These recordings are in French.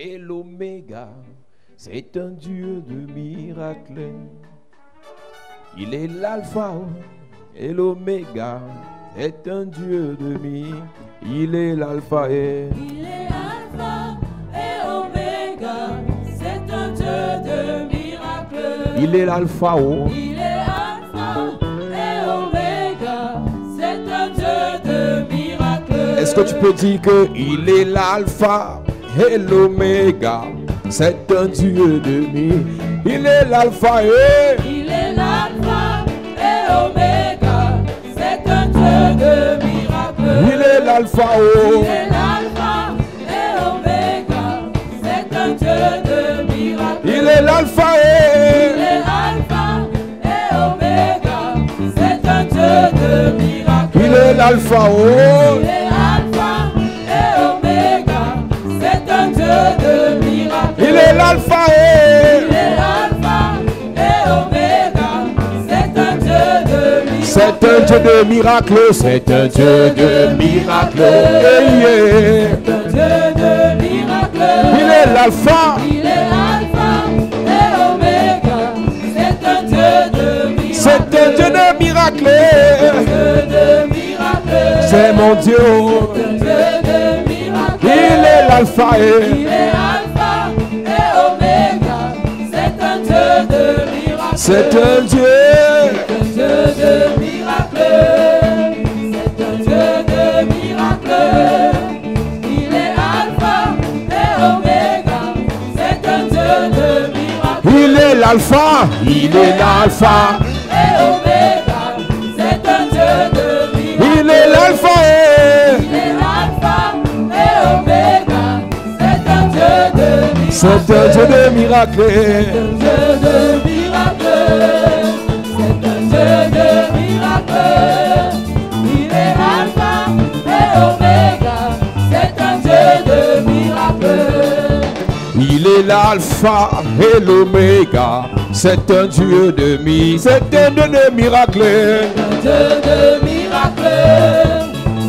et l'oméga. C'est un Dieu de miracles. Il est l'alpha et l'oméga. C'est un Dieu de miracles. Il est l'alpha et... Il est alpha et oméga. C'est un Dieu de miracles. Il est l'alpha. Il est alpha et oméga. C'est un Dieu de miracles. Est-ce que tu peux dire que il est l'alpha et l'oméga? C'est un Dieu de miracles. Il est l'alpha et... Il est l'alpha et oméga. C'est un Dieu de miracles. Il est l'alpha. Il est l'alpha et oméga. C'est un Dieu de miracles. Il est l'alpha Il et... est alpha et oméga. C'est un Dieu de miracles. Il est l'alpha. Il est alpha et oméga. C'est un Dieu de miracles. Il est l'alpha Il et... est alpha et oméga. C'est un Dieu de miracles. C'est un Dieu de miracles. C'est un Dieu de miracles. Yeah. C'est un Dieu de miracles. Il est l'alpha. Il est alpha et oméga. C'est un Dieu de miracles. C'est un Dieu de miracles. Dieu de miracles. C'est mon Dieu. Un Dieu de miracles. Il est l'alpha et... Il est alpha et oméga. C'est un Dieu de miracles. C'est un Dieu. Un Dieu de miracles. C'est un Dieu de miracles. Il est alpha et oméga. C'est un Dieu de miracles. Il est l'alpha. Il est l'alpha. Et oméga. C'est un Dieu de miracles. Il est l'alpha et... Il est alpha et oméga. C'est un Dieu de miracles. C'est un Dieu de miracles. C'est un Dieu de miracles. C'est un Dieu de miracles. Il est alpha et oméga. C'est un Dieu de miracles. Il est l'alpha et l'oméga. C'est un Dieu de miracles. C'est un Dieu de miracles. Un Dieu de miracles.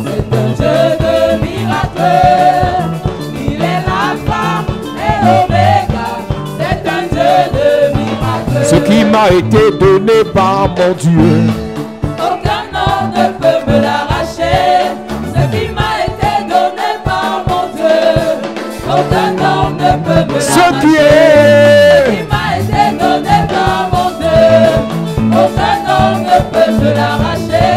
C'est un Dieu de miracles. Il est l'alpha et oméga. C'est un Dieu de miracles. Ce qui m'a été donné par mon Dieu. Aucun homme ne peut me l'arracher. Ce qui m'a été donné par mon Dieu. Aucun homme ne peut me l'arracher. Ce qui est... Ce qui m'a été donné par mon Dieu. Aucun homme ne peut me l'arracher.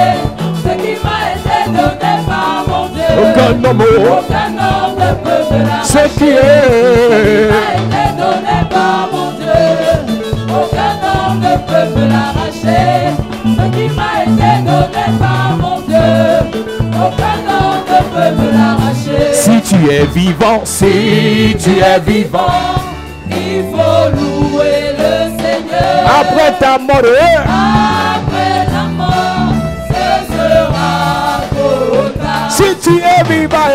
Ce qui m'a été donné par mon Dieu. Aucun homme. Aucun homme ne peut me l'arracher. Ce qui est... m'a été donné par mon Dieu. Aucun homme ne peut me l'arracher. Ce qui m'a été donné par mon Dieu. Aucun homme ne peut me l'arracher. Si tu es vivant, si tu es vivant, il faut louer le Seigneur. après ta mort, Après la mort, ce sera trop tard. si tu es vivant,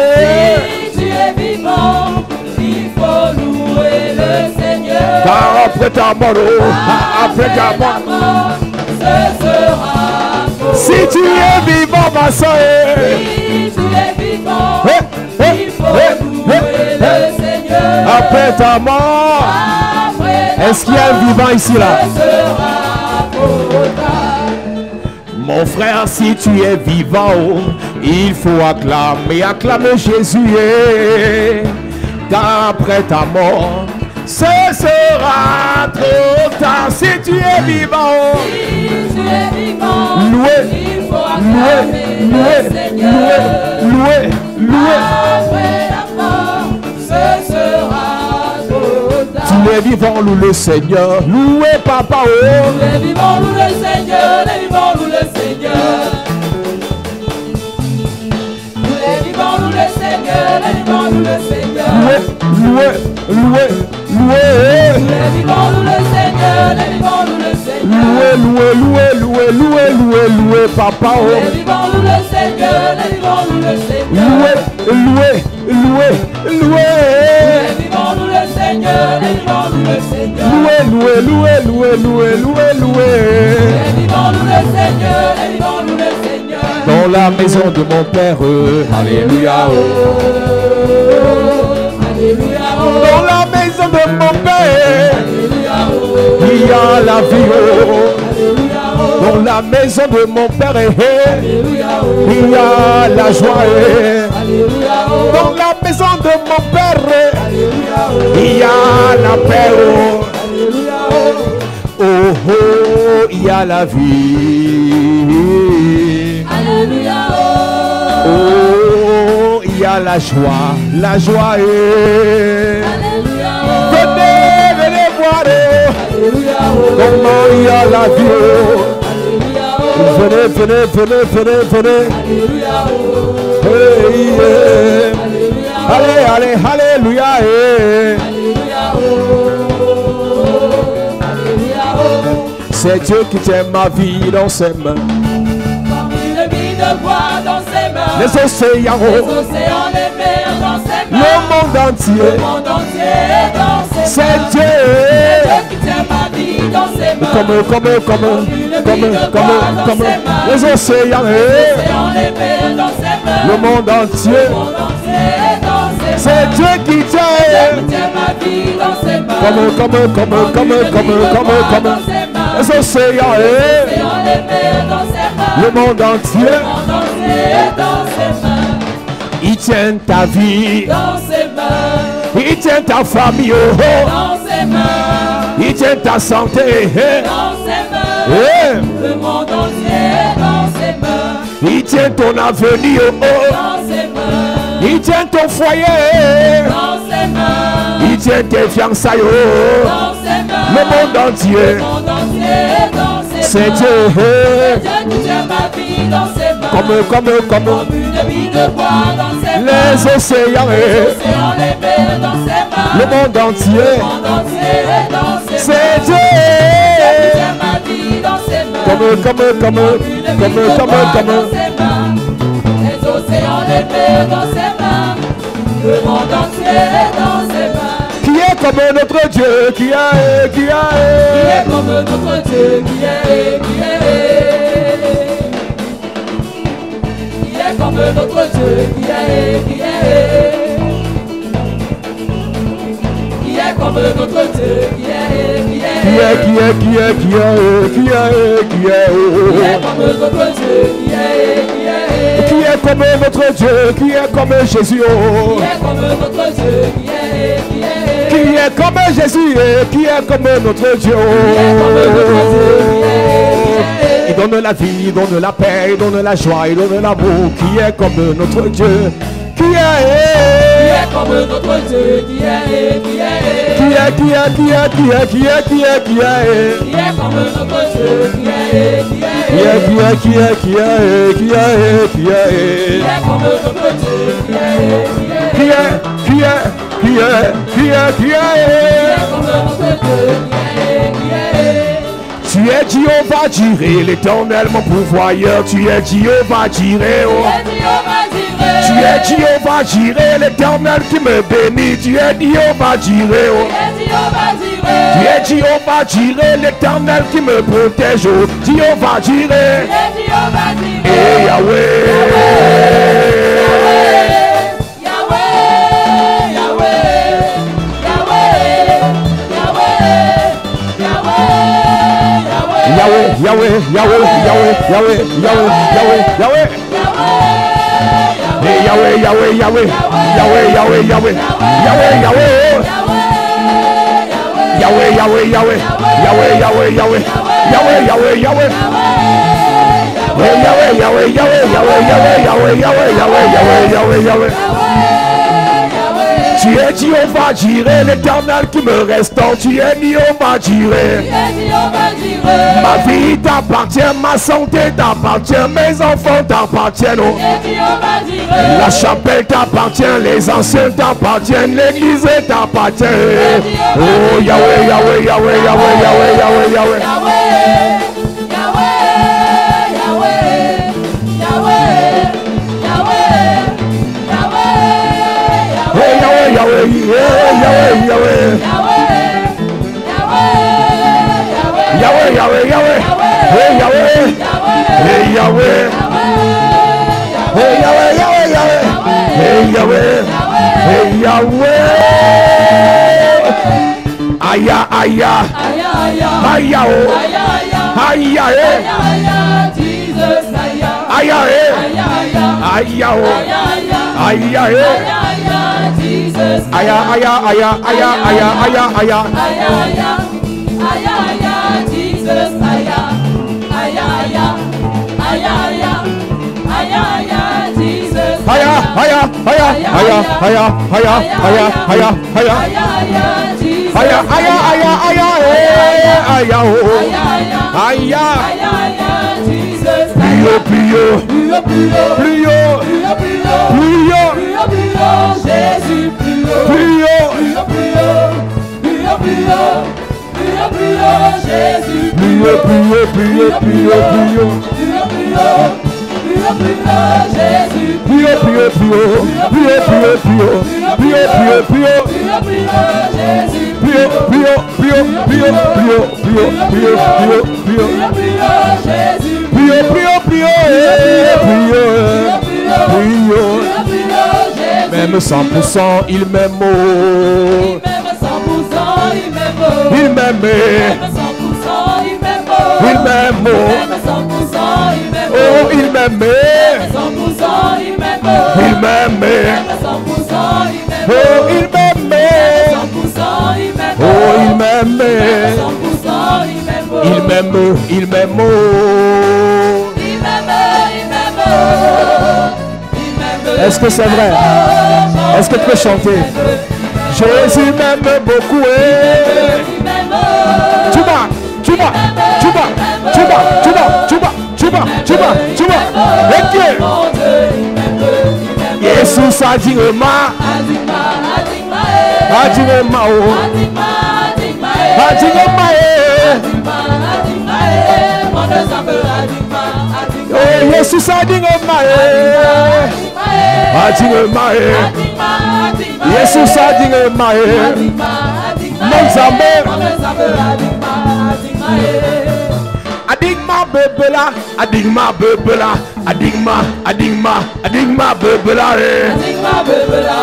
Si tu es vivant, il faut louer le Seigneur. car après ta mort, après ta mort, ce sera trop si tu es vivant, ma soeur, Si tu es vivant, il faut louer le Seigneur. après ta mort, Après la est-ce qu'il y a un vivant ici là? ce sera trop tard. Mon frère, si tu es vivant, il faut acclamer, acclamer Jésus, car après ta mort, ce sera trop tard. Si tu es vivant, Si tu es vivant, louer, il faut louer, acclamer le louer, Seigneur. louer, louer. Après la mort, ce sera trop tard. Tu es vivant, loue le Seigneur, louez papa, oh. Les vivants louent le Seigneur, les vivants louent le Seigneur. Les vivants louent le Seigneur, les vivants louent le Seigneur. Louez, louez, louez, Les vivants louent le Seigneur, les vivants louent le Seigneur. louez, louez, louez, louez, louez, louez, louez papa, oh. Les vivants louent le Seigneur, les vivants louent le Seigneur. Louez, louez, louez, louez. Les vivants louent le Seigneur, les vivants louent le Seigneur. Louez, louez, louez, louez, louez, louez, louez. Les vivants louent le Seigneur, les vivants louent le Seigneur. Dans la maison de mon Père, alléluia, oh. Alléluia. Dans la maison de mon Père, il y a la vie. Dans la maison de mon Père, il y a la joie. Dans la maison de mon Père, il y a la paix. Oh, oh, il y a la vie. Oh, il y a la joie. La joie est. Venez, venez voir. Comment il y a la vie. Venez, venez, venez, venez, venez. Hey, yeah. Allez, allez, alléluia. C'est Dieu qui tient ma vie dans ses mains. Comme une vie de bois dans ses mains. Les océans, les mers dans ses mains. le monde entier est dans ses c'est mains. Dieu. C'est Dieu qui tient ma vie dans ses mains. Comme les océans, les mers dans ses mains. le monde entier est dans ses mains. c'est Dieu qui tient. Tient ma vie dans ses mains. Les océans, les mers dans ses mains. le monde entier est dans ses mains. il tient ta vie, Dans ses mains. il tient ta famille, Dans ses mains. il tient ta santé, Dans ses mains. Le monde entier est dans ses mains. il tient ton avenir, Dans ses mains. il tient ton foyer, Dans ses mains. il tient tes fiançailles, Dans ses mains. le monde entier Le monde entier est dans ses c'est mains. Dieu. Dieu qui tient ma vie dans ses mains. Comme Comme une vie de bois dans ses mains. les océans, Les mers dans ses mains. le monde entier Le monde entier est dans ses mains. c'est Dieu. Dieu qui tient ma vie dans ses mains. Comme Une vie de bois dans ses mains. Les océans, les mers dans ses mains. Le monde entier est dans ses mains. Qui est comme notre Dieu, qui est Qui est comme notre Dieu, qui est comme notre Dieu, qui est comme notre Dieu, qui est comme notre Dieu, qui est comme notre Dieu, qui est comme Jésus, qui est comme notre Dieu, qui est comme Jésus, qui est comme notre Dieu. Il donne la vie, il donne la paix, il donne la joie, il donne l'amour, qui est comme notre Dieu, qui est comme notre Dieu, qui est comme notre Dieu, Tu es Jéhovah Jireh, l'Éternel mon pourvoyeur. Tu es Jéhovah Jireh, oh. Tu es Jéhovah Jireh, l'Éternel qui me bénit. Tu es Jéhovah Jireh, oh. Tu es Jéhovah Jireh, l'Éternel qui me protège, oh. Jéhovah Jireh, et Yahweh. Yahweh, Tu es Jéhovah Jireh, l'Éternel qui me restaure. Tu es Jéhovah Jireh. Ma vie t'appartient, ma santé t'appartient, mes enfants t'appartiennent. Oh. La chapelle t'appartient, les anciens t'appartiennent, l'église t'appartient. Oh Yahweh, Yahweh, Yahweh, Yahweh, Yahweh, Yahweh, Yahweh. Yahweh, Yahweh, Yahweh, hey Yahweh, hey Yahweh, hey Yahweh, Yahweh, Yahweh, hey Yahweh, Hey Yahweh. Aya, aya. Aya, oh. Aya, Jesus, aya, aya, oh. Aya, Jesus, aya, aya, aya, aya, aya, aya, aya. Jesus, Jesus, Aya, aya, aya, aya, aya, aya, aya, aya, aya. Jesus, Aya, aya, aya, aya, aya, oh. Aya. Jesus, Plus haut, plus haut, plus haut, plus haut, Jésus, plus haut, plus haut, Jésus, plus haut, plus haut, plus haut, plus haut, plus haut. Jésus, Plus haut, plus haut, plus haut, plus haut, plus haut, plus haut, plus haut, plus haut, Jésus, plus haut, plus haut, plus haut, plus haut, plus haut, plus haut, plus haut, plus haut, plus haut, Jésus, plus haut, plus haut, plus haut, plus haut. Même 100%, il m'aime, oh. Il m'aime, il m'aime, oh, il m'aime, il m'aime, oh, il m'aime, oh, il m'aime, il m'aime, il m'aime, oh. Est-ce que c'est vrai? Est-ce que tu peux chanter? Jésus m'aime beaucoup, tu vas, tu vas, tu vas, tu vas, tu vas, tu vas, tu vas, tu vas, tu vas, ok. Jésus a dit ma, a dit ma, oh, a dit ma, oh, Jésus a dit ma, a dit ma, Jésus a dit ma, mon Zambé. Adigma bebela, adigma bebela, adigma, adigma, adigma bebela, Adigma bebela,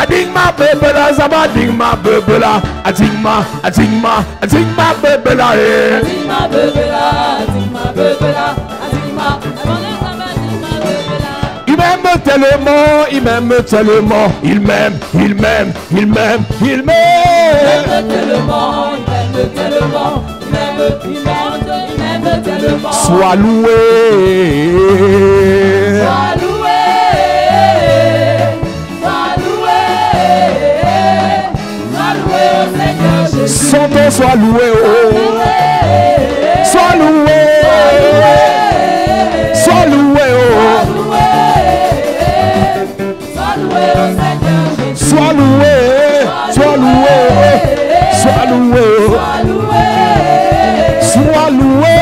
adigma bebela, zama adigma bebela, adigma, adigma, adigma bebela, Adigma bebela, adigma bebela, adigma, il m'aime tellement, il m'aime tellement, il m'aime, il m'aime, il m'aime, il m'aime. Sois loué, sois loué, sois loué, sois loué au Seigneur Jésus. son nom soit loué, oh. Sois loué, sois loué, oh. Sois loué, sois loué, sois loué, sois loué.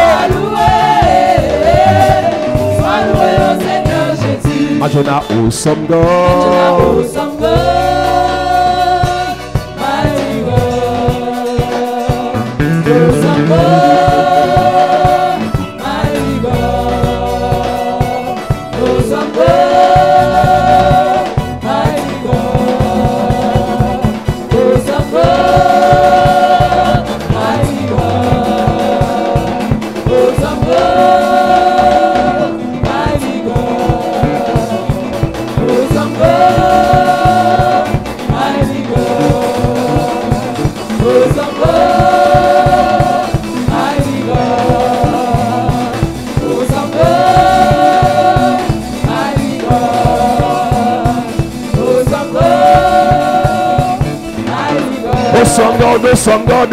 Majona awesome God, mighty God, awesome God, mighty God, awesome God, mighty God, awesome God, mighty God, awesome God, mighty God, awesome God, mighty God, awesome God, mighty God, awesome God, mighty God, awesome God, mighty God, awesome God, awesome God, awesome God,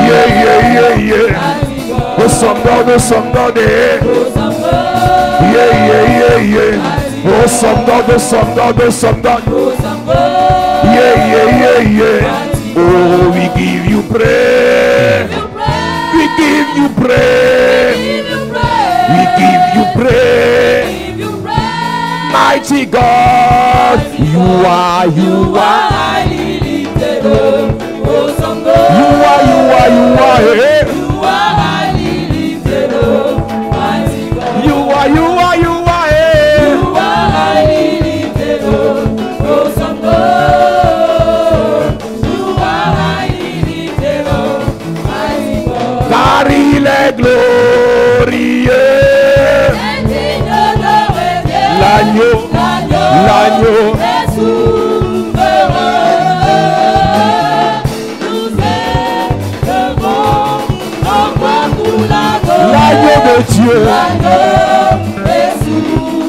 yeah, yeah, yeah, yeah. mighty God, Awesome God, awesome God, awesome God, yeah, yeah, yeah, yeah. Awesome God, awesome God, awesome God, awesome God, yeah, yeah, yeah, yeah. Oh, we give you praise, we give you praise, we give you praise. Mighty God, you are, you are, highly lifted up, awesome God, you are, you are, you are, you are highly lifted up, mighty God, you are, you are. Dieu.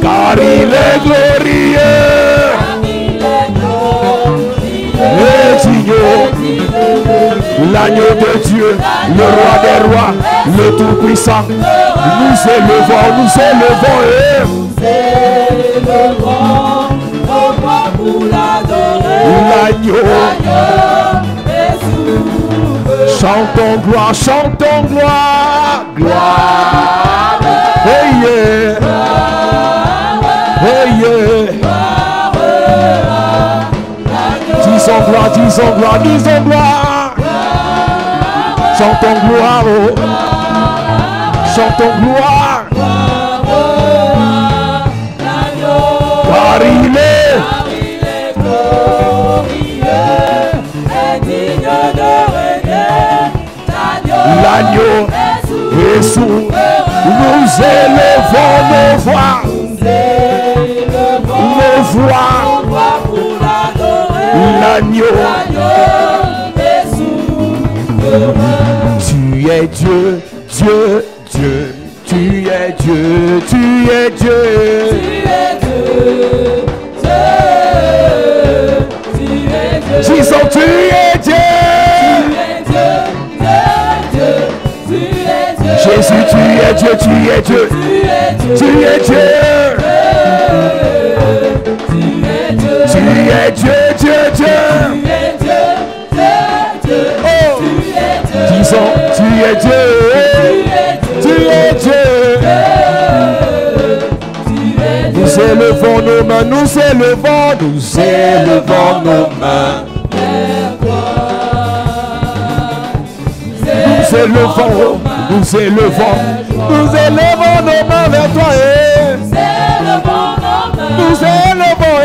Car il est glorieux. Et digne. L'agneau de Dieu, le roi des rois, le tout-puissant. Nous élevons et l'agneau. Chantons gloire, gloire. Hey yeah. Hey yeah. Disons gloire. Chantons gloire, oh. Chantons gloire. Car il est digne de régner. L'agneau est sourd. Nous élevons nos voix. Pour l'adorer. L'agneau est sourd. Tu es Dieu, Dieu, Dieu. Tu es Dieu, tu es Dieu. Disons, tu es Dieu. Jésus, tu es Dieu, tu es Dieu. Tu es Dieu. Tu es Dieu, Dieu, Dieu. Oh, disons, tu es Dieu. Tu es Dieu. Nous élevons nos mains, nous élevons nos mains. Nous élevons nos mains vers toi. Nous élevons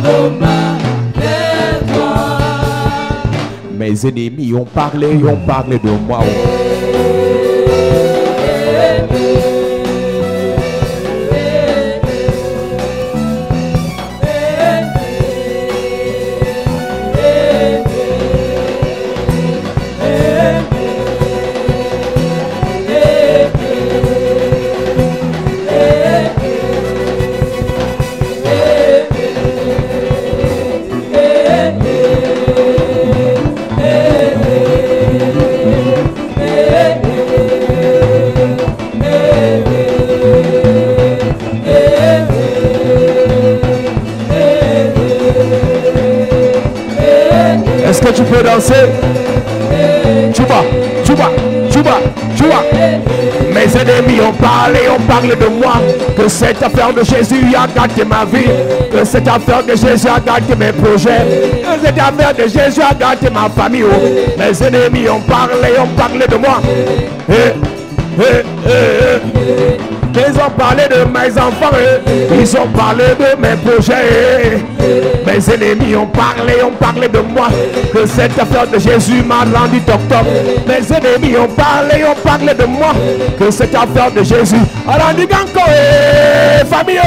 nos mains vers toi. Mes ennemis ont parlé de moi. Est-ce que tu peux danser? Tchouba. Mes ennemis ont parlé de moi. Que cette affaire de Jésus a gâté ma vie. Que cette affaire de Jésus a gâté mes projets. Que cette affaire de Jésus a gâté ma famille. Oh. Mes ennemis ont parlé de moi. Ils ont parlé de mes enfants, ils ont parlé de mes projets. Mes ennemis ont parlé de moi. Que cette affaire de Jésus m'a rendu docteur. Mes ennemis ont parlé de moi. Que cette affaire de Jésus a rendu ganko. Famille.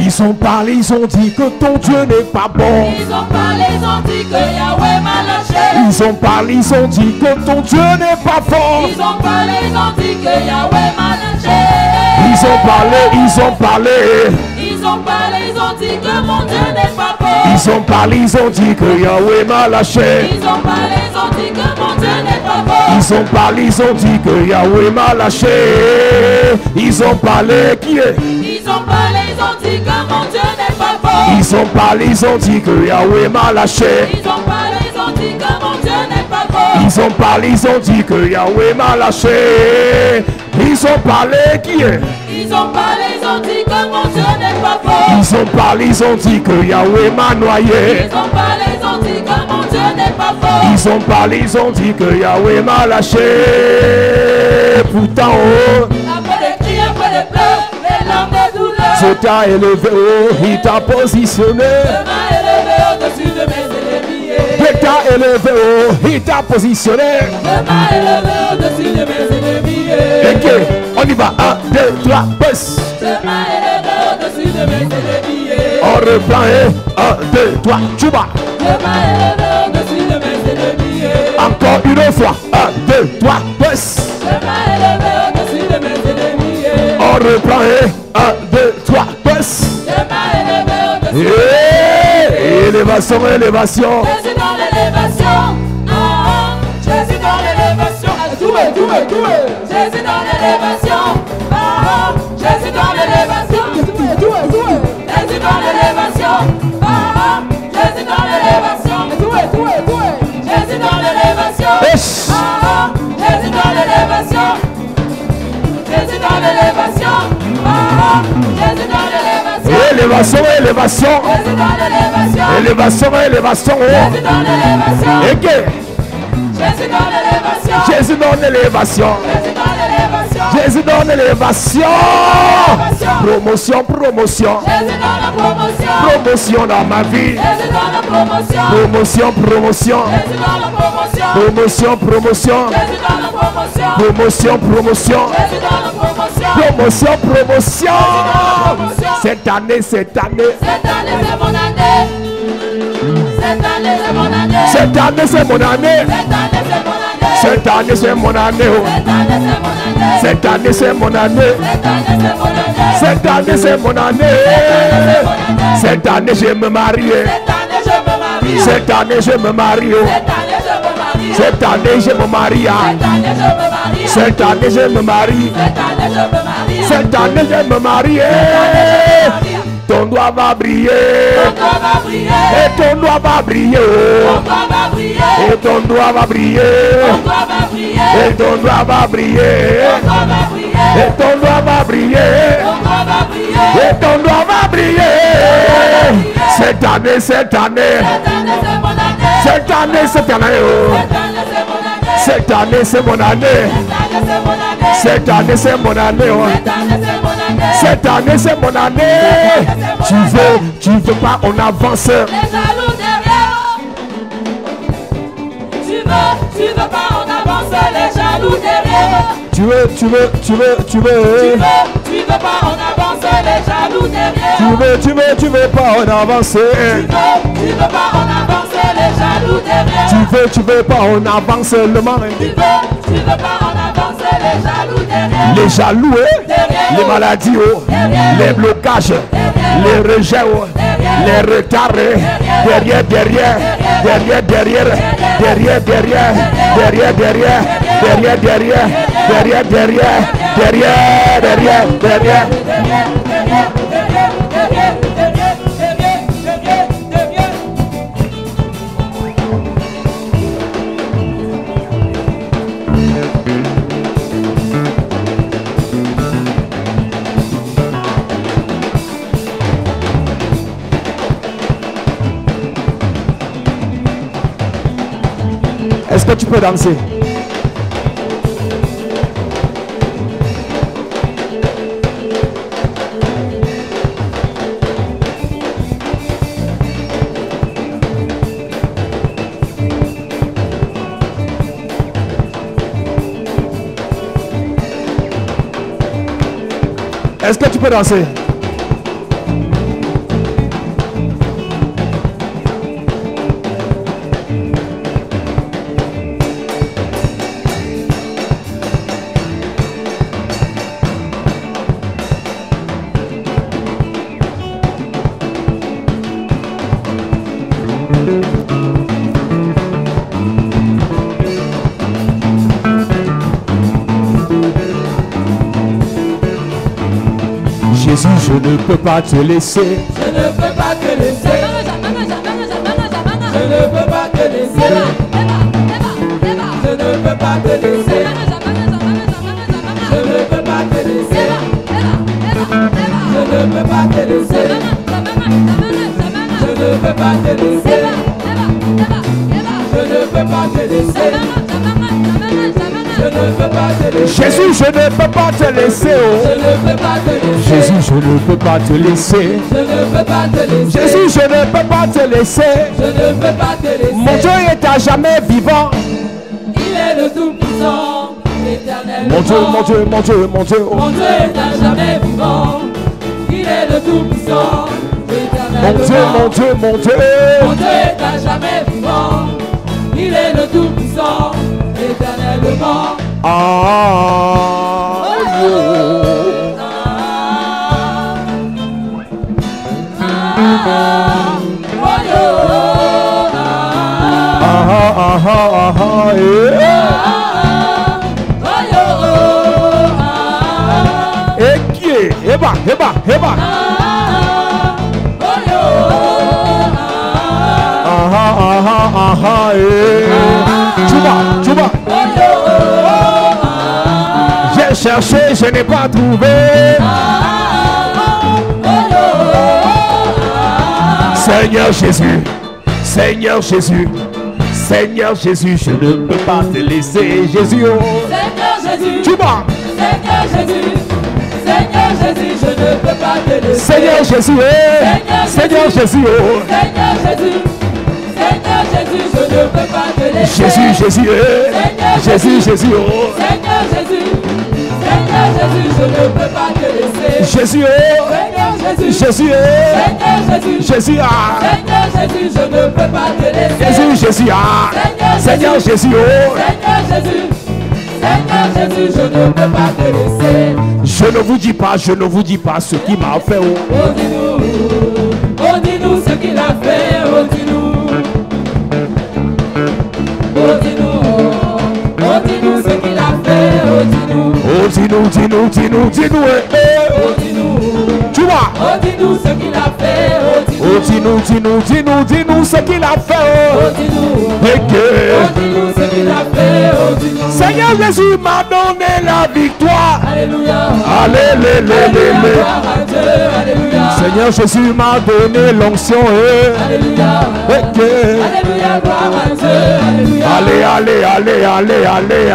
Ils ont parlé, ils ont dit que ton Dieu n'est pas bon. Ils ont parlé, ils ont dit que Yahweh m'a lâché. Ils ont parlé, ils ont dit que ton Dieu n'est pas fort. Ils ont parlé, ils ont dit que Yahweh m'a lâché. Ils ont parlé. Ils ont parlé, ils ont dit que mon Dieu n'est pas fort. Ils ont parlé, ils ont dit que Yahweh m'a lâché. Ils ont parlé, ils ont dit que mon Dieu n'est pas fort. Ils ont parlé, ils ont dit que Yahweh m'a lâché. Ils ont parlé, qui est? Ils ont parlé, ils ont dit que mon Dieu n'est pas fort. Ils ont parlé, ils ont dit que Yahweh m'a lâché. Ils ont parlé, ils ont dit que mon Dieu n'est pas fort. Ils ont parlé, ils ont dit que Yahweh m'a lâché. Ils ont parlé, qui est? Ils ont parlé, ils ont dit que mon Dieu n'est pas fort. Ils ont parlé, ils ont dit que Yahweh m'a noyé. Ils ont parlé, ils ont dit que mon Dieu n'est pas fort. Ils ont parlé, ils ont dit que Yahweh m'a lâché. Pourtant, oh, après des cris, après des pleurs, les larmes des douleurs, Dieu t'a élevé, oh, il t'a positionné. Dieu m'a élevé au-dessus de mes ennemis. Dieu t'a élevé, oh, il t'a positionné. Dieu m'a élevé au-dessus de mes ennemis. Ok, on y va. 1, 2, 3, baisse. Dieu m'a élevé au-dessus de mes ennemis. On reprend, 1, 2, 3, tu vas. Dieu m'a élevé au-dessus de mes ennemis. Encore une fois. 1, 2, 3, pousse. Je m'ai élevé au-dessus de mes ennemis. On reprend. 1, 2, 3, pousse. Je m'ai élevé au-dessus de mes ennemis. Élévation, élévation. Jésus dans l'élévation. Jésus dans l'élévation. Jésus dans l'élévation. Jésus dans l'élévation. Jésus dans l'élévation. Jésus dans l'élévation. Jésus dans l'élévation. Jésus dans l'élévation. Jésus dans l'élévation. Jésus dans l'élévation. Élévation, élévation. Jésus dans l'élévation. Élévation, élévation. Jésus dans l'élévation. Et que Jésus dans l'élévation. Jésus dans l'élévation. Jésus dans l'élévation. Jésus dans l'élévation. Promotion, promotion. Jésus dans la promotion. Promotion dans ma vie. Jésus dans la promotion. Promotion, promotion. Jésus dans la promotion. Promotion, promotion. Jésus dans la promotion. Promotion, promotion. Jésus dans la promotion. Promotion, promotion. Promotion. Cette année, cette année. Cette année c'est mon année. Cette année c'est mon année. Cette année, c'est mon année. Cette année c'est mon année. Cette année, c'est mon année. Cette année c'est mon année. Cette année, c'est mon année. Cette année, je me marie. Cette année je me marie. Cette année, je me marie. Cette année je me marie. Cette année, je me marie. Ton doigt va briller. Et ton doigt va briller. Et ton doigt va briller. Et ton doigt va briller. Et ton doigt va briller. Et ton doigt va briller. Cette année, cette année. Cette année, cette année. Cette année, c'est mon année. Cette année, c'est mon année. Cette année, c'est mon année. Tu veux pas, on avance. Les jaloux derrière. Tu veux pas, on avance. Les jaloux derrière. Tu veux pas, on avance. Les jaloux derrière. tu veux pas, on avance. Tu veux pas, on avance. Les jaloux derrière. Tu veux pas, on avance le marin. Tu veux pas, on avance. Les jaloux derrière. Les jaloux, les maladies, les blocages, les rejets, les retards, derrière, derrière, derrière, derrière, derrière, derrière, derrière, derrière, derrière, derrière, derrière, derrière, derrière, derrière, derrière. Est-ce que tu peux danser? Est-ce que tu peux danser? Jésus, je ne peux pas te laisser. Je ne peux pas te laisser. Je ne peux pas te laisser. Je ne peux pas te laisser. Je ne peux pas te laisser. Je ne peux pas te laisser. Je ne peux pas te laisser. Je ne peux pas te laisser. Je ne peux pas te laisser. Jésus, je ne peux pas te laisser. Je ne peux pas te laisser. Jésus, je ne peux pas te laisser. Je ne peux pas te laisser. Jésus, je ne peux pas te laisser. Je ne peux pas te laisser. Mon Dieu est à jamais vivant. Il est le Tout-Puissant, l'Éternel. Mon Dieu, mon Dieu, mon Dieu, mon Dieu. Mon Dieu est à jamais vivant. Il est le Tout-Puissant, l'Éternel. Mon Dieu, mon Dieu, mon Dieu. Mon Dieu est à jamais vivant. Il est le Tout-Puissant, éternellement. Heba. Chuba. J'ai cherché, je n'ai pas trouvé. Seigneur Jésus, je ne peux pas te laisser, Jésus. Seigneur Jésus, Chuba. Seigneur Jésus, je ne peux pas te laisser. Seigneur Jésus, Seigneur Jésus, je ne peux pas te laisser. Jésus, Seigneur Jésus, Jésus, je ne peux pas te laisser. Jésus, Jésus, Jésus, je ne peux pas te laisser. Seigneur Jésus, je ne peux pas te laisser. Je ne vous dis pas ce qui m'a fait. Oh, dis-nous ce qu'il a fait, oh, dis-nous. Oh, dis-nous ce qu'il a fait, oh, dis-nous. Oh, dis-nous. Oh, dis-nous. Tu vois? Oh, dis-nous ce qu'il a fait, oh, dis-nous. Oh, dis-nous ce qu'il a fait. Oh, dis-nous. Oh, dis-nous ce qu'il a fait, oh, dis-nous. Seigneur Jésus m'a donné la victoire. Alléluia. Alléluia. Alléluia. Seigneur Jésus m'a donné l'onction. Alléluia. Alléluia. Gloire à Dieu. Alléluia. Allez. Alléluia.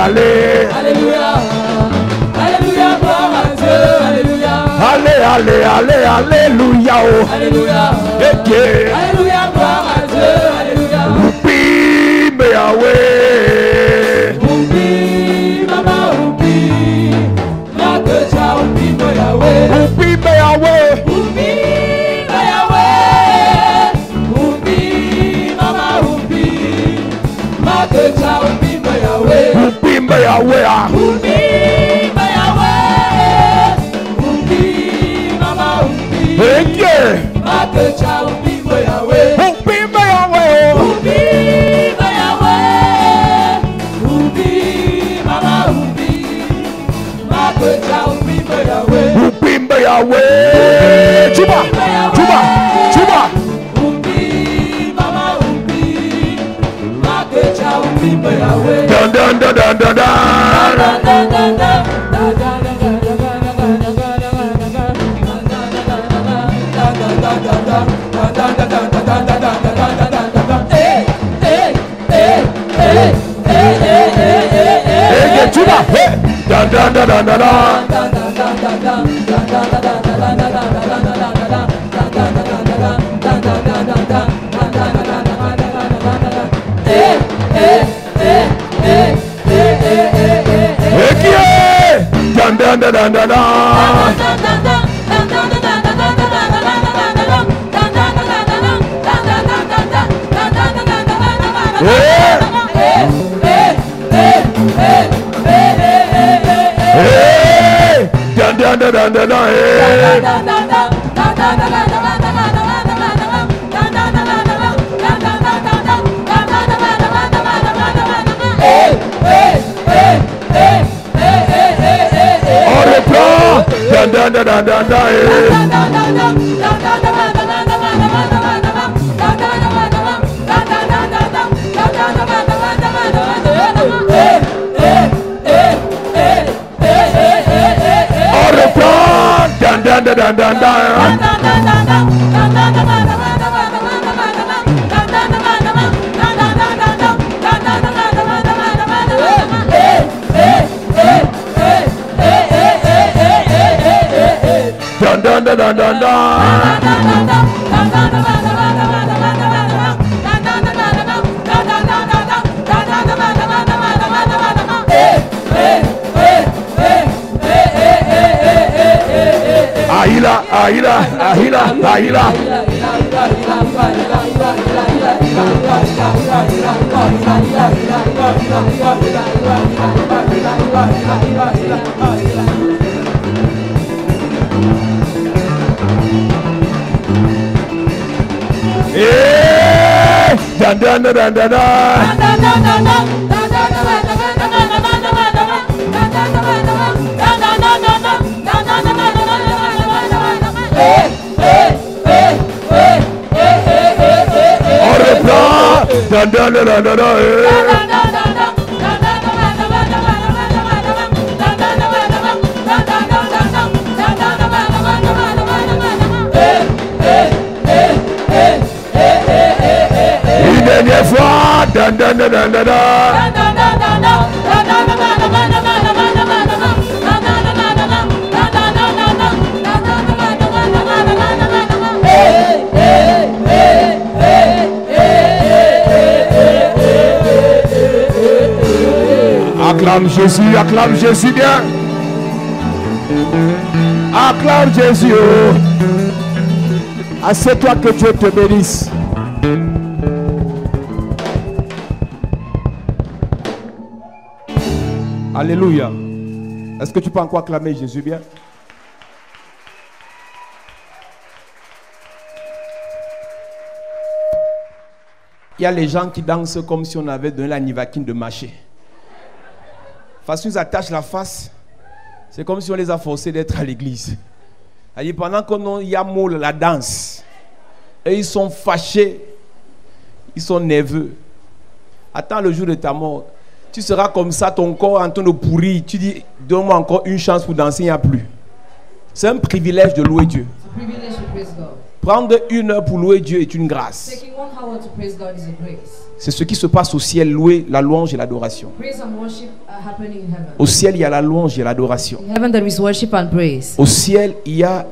Alléluia. Gloire à Dieu. Alléluia. Alléluia. Alléluia. Alléluia. Gloire à Dieu. Alléluia. Oupi, me Yahweh. Oupi, mama oupi. Makecha oupi me Yahweh. Oupi, me Yahweh. Oupi, me Yahweh. Oupi, mama oupi. Makecha oupi me Yahweh. Oupi, me Yahweh. Oupi, me Yahweh. Oupi, mama oupi. Makecha oupi me Yahweh. Oupi, me Yahweh. Oupi, me Yahweh. Oupi, mama oupi. Makecha oupi me Yahweh. Oupi, me Yahweh. Chuba. Oupi, mama oupi. Makecha oupi me Yahweh. Dan. Chuba. On reprend. Ahila. Une dernière fois. Acclame Jésus bien. Acclame Jésus. Assieds-toi, que Dieu te bénisse. Alléluia. Est-ce que tu peux encore acclamer Jésus bien? Il y a les gens qui dansent comme si on avait donné la nivaquine de marcher. Parce qu'ils attachent la face, c'est comme si on les a forcés d'être à l'église. Pendant qu'il y a mot la danse, et ils sont fâchés, ils sont nerveux. Attends le jour de ta mort. Tu seras comme ça, ton corps en train de pourrir. Tu dis, donne-moi encore une chance pour danser, il n'y a plus. C'est un privilège de louer Dieu. Prendre 1 heure pour louer Dieu est une grâce. C'est ce qui se passe au ciel, louer la louange et l'adoration. Au ciel, il y a la louange et l'adoration. Au ciel, il y a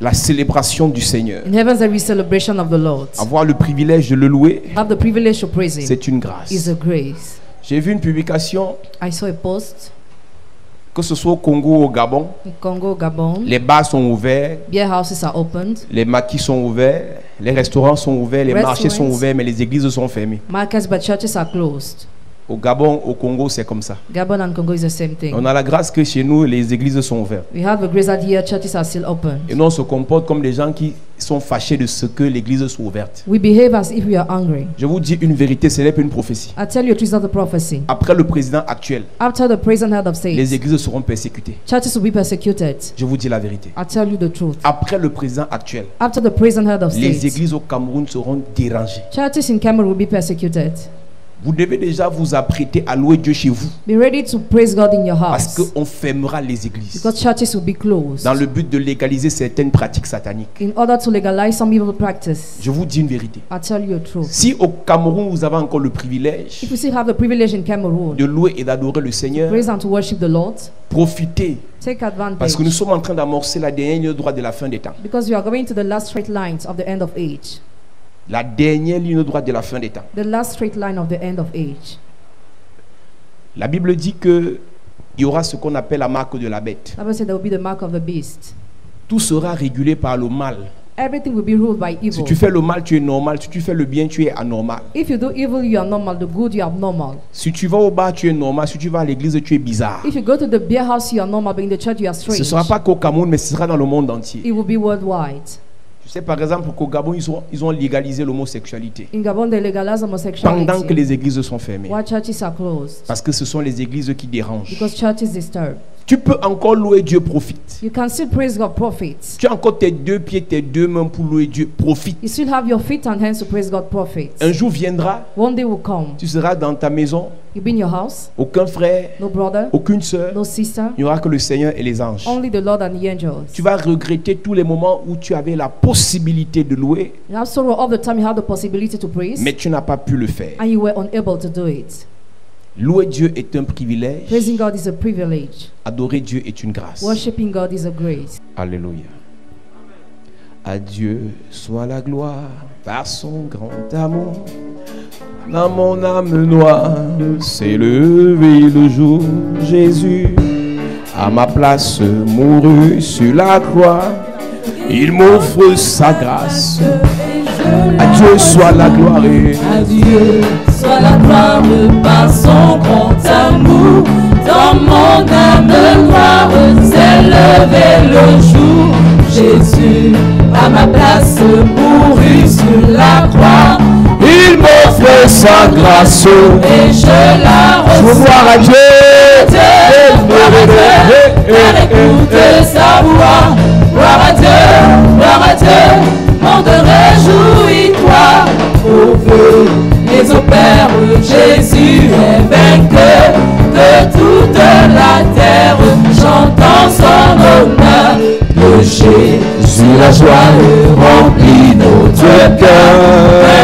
la célébration du Seigneur. In heaven there is celebration of the Lord. Avoir le privilège de le louer, Have the privilege to praise Him. C'est une grâce. Is a grace. J'ai vu une publication, I saw a post. Que ce soit au Congo ou au Gabon, In Congo, Gabon, les bars sont ouverts, beer houses are opened, les maquis sont ouverts, les restaurants sont ouverts, les marchés sont Restaurants. ouverts, mais les églises sont fermées. markets but churches are closed. Au Gabon, au Congo, c'est comme ça. Gabon and Congo is the same thing. On a la grâce que chez nous, les églises sont ouvertes. We have the grace that here churches are still open. Et nous, on se comporte comme des gens qui sont fâchés de ce que l'église soit ouverte. We behave as if we are hungry. Je vous dis une vérité, ce n'est pas une prophétie. I tell you a truth of the prophecy. Après le président actuel, After the present head of state, les églises seront persécutées. churches will be persecuted. Je vous dis la vérité. I tell you the truth. Après le président actuel, After the present head of les state, églises au Cameroun seront dérangées. churches in Cameroon will be persecuted. Vous devez déjà vous apprêter à louer Dieu chez vous. Be ready to praise God in your Parce house. qu'on fermera les églises. Because churches will be closed. Dans le but de légaliser certaines pratiques sataniques. In order to legalize some evil practice. Je vous dis une vérité. I tell you the truth. Si au Cameroun vous avez encore le privilège If you still have the privilege in Cameroon, de louer et d'adorer le Seigneur, praise and to worship the Lord, profitez. take advantage. Parce que nous sommes en train d'amorcer la dernière ligne droite de la fin des temps. Because we are going to the last straight lines of the end of age. La dernière ligne droite de la fin des temps. The last straight line of the end of age. La Bible dit que il y aura ce qu'on appelle la marque de la bête. The Bible said there will be the mark of the beast. Tout sera régulé par le mal. Everything will be ruled by Si evil. tu fais le mal, tu es normal. Si tu fais le bien, tu es anormal. If you do evil, you are normal. The good, you are abnormal. Si tu vas au bar, tu es normal. Si tu vas à l'église, tu es bizarre. If you go to the beer house, you are normal. But in the church, you are Ce strange. ne sera pas qu'au Cameroun, mais ce sera dans le monde entier. It will be worldwide. Tu sais, par exemple, qu'au Gabon, ils ont légalisé l'homosexualité. In Gabon, they legalize homosexuality. Pendant que les églises sont fermées. While churches are closed. Parce que ce sont les églises qui dérangent. Because churches disturb. Tu peux encore louer Dieu, profite. You can still praise God, profit. Tu as encore tes 2 pieds, tes 2 mains pour louer Dieu, profite. You still have your feet and hands to praise God, profit. Un jour viendra, One day will come. tu seras dans ta maison, You be in your house, aucun frère, no brother, aucune sœur, no sister, il n'y aura que le Seigneur et les anges. only the Lord and the angels. Tu vas regretter tous les moments où tu avais la possibilité de louer, You have sorrow all the time you have the possibility to praise, mais tu n'as pas pu le faire. and you were unable to do it. Louer Dieu est un privilège, Praising God is a privilege. adorer Dieu est une grâce. Worshiping God is a grace. Alléluia. À Dieu soit la gloire par son grand amour. Dans mon âme noire s'est levé le jour. Jésus à ma place mourut sur la croix. Il m'offre sa grâce. À Dieu soit la gloire. À Dieu soit la gloire par son grand amour. Dans mon âme gloire s'est levé le jour. Jésus à ma place mourut sur la croix. Il m'offre sa grâce et je la reçois. Gloire à Dieu. Gloire à Dieu, Père, écoute sa voix. Gloire à Dieu, monde réjouis-toi. Au feu, les opères, Jésus est vainqueur. De toute la terre, chantant son honneur. De Jésus la joie remplit notre cœur.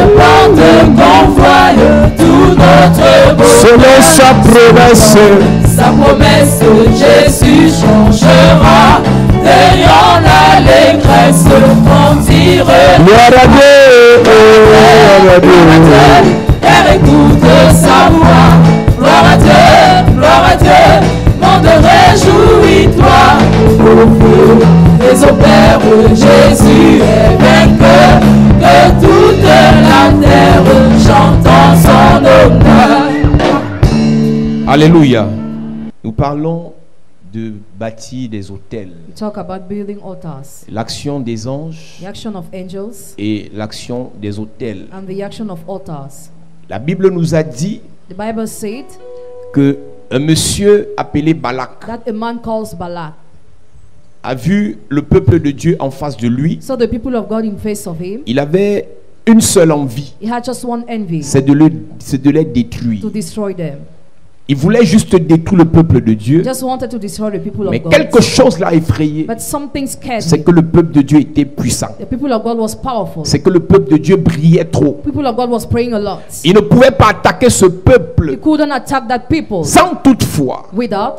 Importe qu'on voie tout notre bonheur. Selon sa promesse, Jésus changera. Ayant l'allégresse, on dira gloire à Dieu, gloire à Dieu. Père, écoute sa voix. Gloire à Dieu, monde réjouis-toi. Au feu, les opères, Jésus est vainqueur. De toute la terre, chantant son honneur. Alléluia. Nous parlons de bâtir des autels. We talk about building altars. L'action des anges The action of angels et l'action des autels. and the action of altars. La Bible nous a dit The Bible said que un monsieur appelé Balak that a man calls Balak a vu le peuple de Dieu en face de lui. saw the people of God in face of him. Il avait une seule envie, He had just one envy, c'est de les détruire. to destroy them. Il voulait juste détruire le peuple de Dieu. Just wanted to destroy the people Mais of God. quelque chose l'a effrayé. But something scared C'est him. que le peuple de Dieu était puissant. The people of God was powerful. C'est que le peuple de Dieu brillait trop. People of God was praying a lot. Il ne pouvait pas attaquer ce He peuple couldn't attack that people sans toutefois without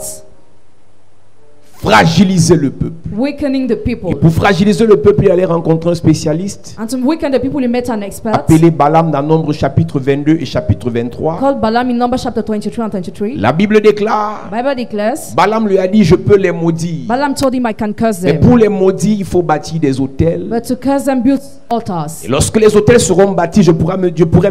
fragiliser le peuple. weakening the Et people. pour fragiliser le peuple, il allait rencontrer un spécialiste And to weaken the people, he met an expert appelé Balaam dans Nombre chapitre 22 et chapitre 23. called Balaam in Numbers chapter 23 and 23. La Bible déclare, Bible declares, Balaam lui a dit, je peux les maudire. Balaam told him, I can curse Mais them. pour les maudire, il faut bâtir des autels. But to curse them, build altars. Et lorsque les autels seront bâtis, je pourrai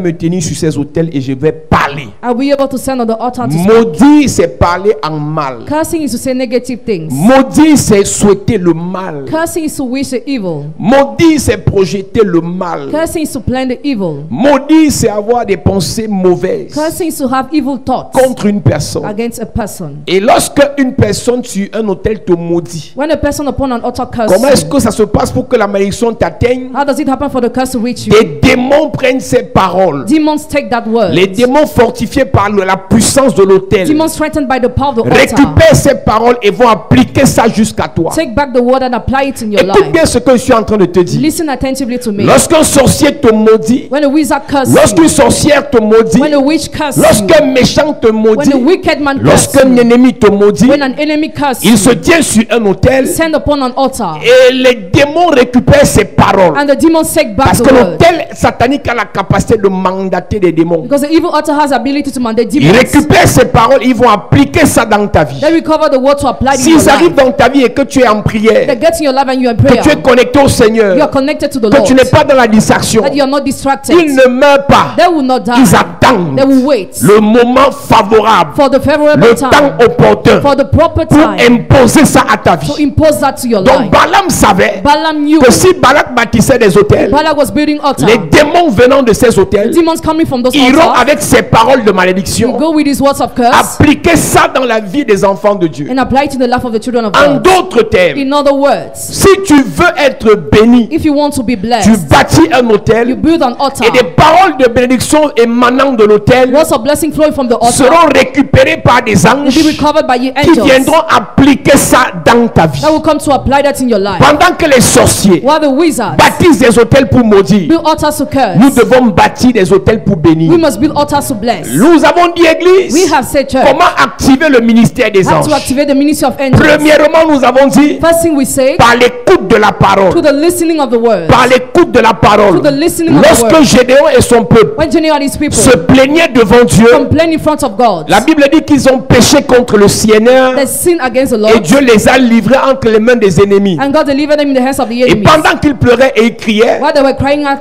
me tenir sur ces autels et je vais parler. I'll be able to stand on the altar to speak. Maudire, c'est parler en mal. Cursing is to say negative things. Maudire, c'est souhaiter le mal. Cursing is to wish the evil. Maudire, c'est projeter le mal. Cursing is to plan the evil. Maudire, c'est avoir des pensées mauvaises Cursing is to have evil thoughts contre une personne. against a person. Et lorsque une personne sur un autel te maudit, When a person upon an altar curses comment est-ce you, que ça se passe pour que la malédiction t'atteigne? how does it happen for the curse to reach you? Les démons prennent ces paroles. Demons take that word. Les démons fortifiés par la puissance de l'autel Demons strengthened by the power of the altar récupèrent ces paroles et vont appliquer ça jusqu'à toi. take back the word and apply it in your Écoute life. bien ce que je suis en train de te dire. Listen attentively to me. Lorsqu'un sorcier te maudit, When a wizard curses lorsqu'une you, sorcière te maudit, when a witch curses you, lorsqu'un méchant te when maudit, a wicked man curses lorsqu'un you, ennemi te maudit, when an enemy curses il se you, tient sur un autel stand upon an altar et les démons récupèrent ces paroles. and the demons take back Parce the que word. l'autel satanique a la capacité de mandater des démons. Because the evil altar has ability to mandate Ils demons. récupèrent ces paroles, ils vont appliquer ça dans ta vie. They recover the word to apply it in your S'ils arrivent life. dans ta vie et que tu es en prière, They get in your life and you are in que prayer. tu es connecté au You Seigneur, are connected to the que Lord. tu n'es pas dans la distraction, That you are not distracted. ils ne meurent pas. They will not die. Ils attendent They will wait le moment favorable, for the favorable le time, temps opportun for the proper pour time imposer ça à ta to vie. impose that to your Donc life. Balaam savait Balaam knew que si Balak bâtissait des hôtels, Balak was building altar. les démons venant de ces hôtels Demons coming from those iront altars avec ces paroles de will malédiction go with his words of curse appliquer ça dans la vie des enfants de Dieu. and apply it to the life of the children of En God. d'autres termes, In other words, si tu veux être béni, if you want to be tu blessed, bâtis un you hôtel build an altar. et des paroles de bénédiction émanant de l'hôtel Words of blessing flowing from the altar seront récupérées par des will anges be recovered by your qui angels viendront appliquer ça dans ta vie. that will come to apply that in your life. Pendant que les sorciers While the wizards bâtissent des hôtels pour maudire, build altars to nous curse, devons bâtir des hôtels pour bénir. we must build altars to bless. Nous avons dit, Église, We have said, church, comment activer le ministère des how anges. to activate the ministry of angels. Premièrement, nous avons dit, First thing we say, par l'écoute de la to parole. the listening of the word. Par l'écoute de la parole. To the listening of the Lorsque word. Gédéon et son peuple When Jenny and his people se plaignaient devant Dieu, complain in front of God, la Bible dit qu'ils ont péché contre le Seigneur they sin against the et Lord, Dieu les a livrés entre les mains des ennemis. and God delivered them in the hands of the Et enemies. pendant qu'ils pleuraient et ils criaient, While they were crying out,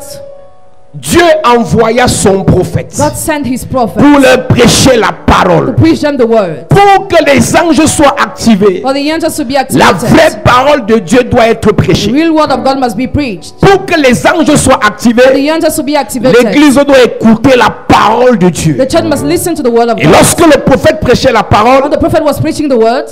Dieu envoya son prophète God sent his prophet pour leur prêcher la to parole, preach them the word. pour que les anges soient activés. For the angels to be La activated. vraie parole de Dieu doit être The prêchée. real word of God must be preached. Pour que les anges soient For activés, the angels to be activated. l'église doit écouter la parole de Dieu. The church must listen to the word of Et God. lorsque le prophète prêchait la When parole, the prophet was preaching the word,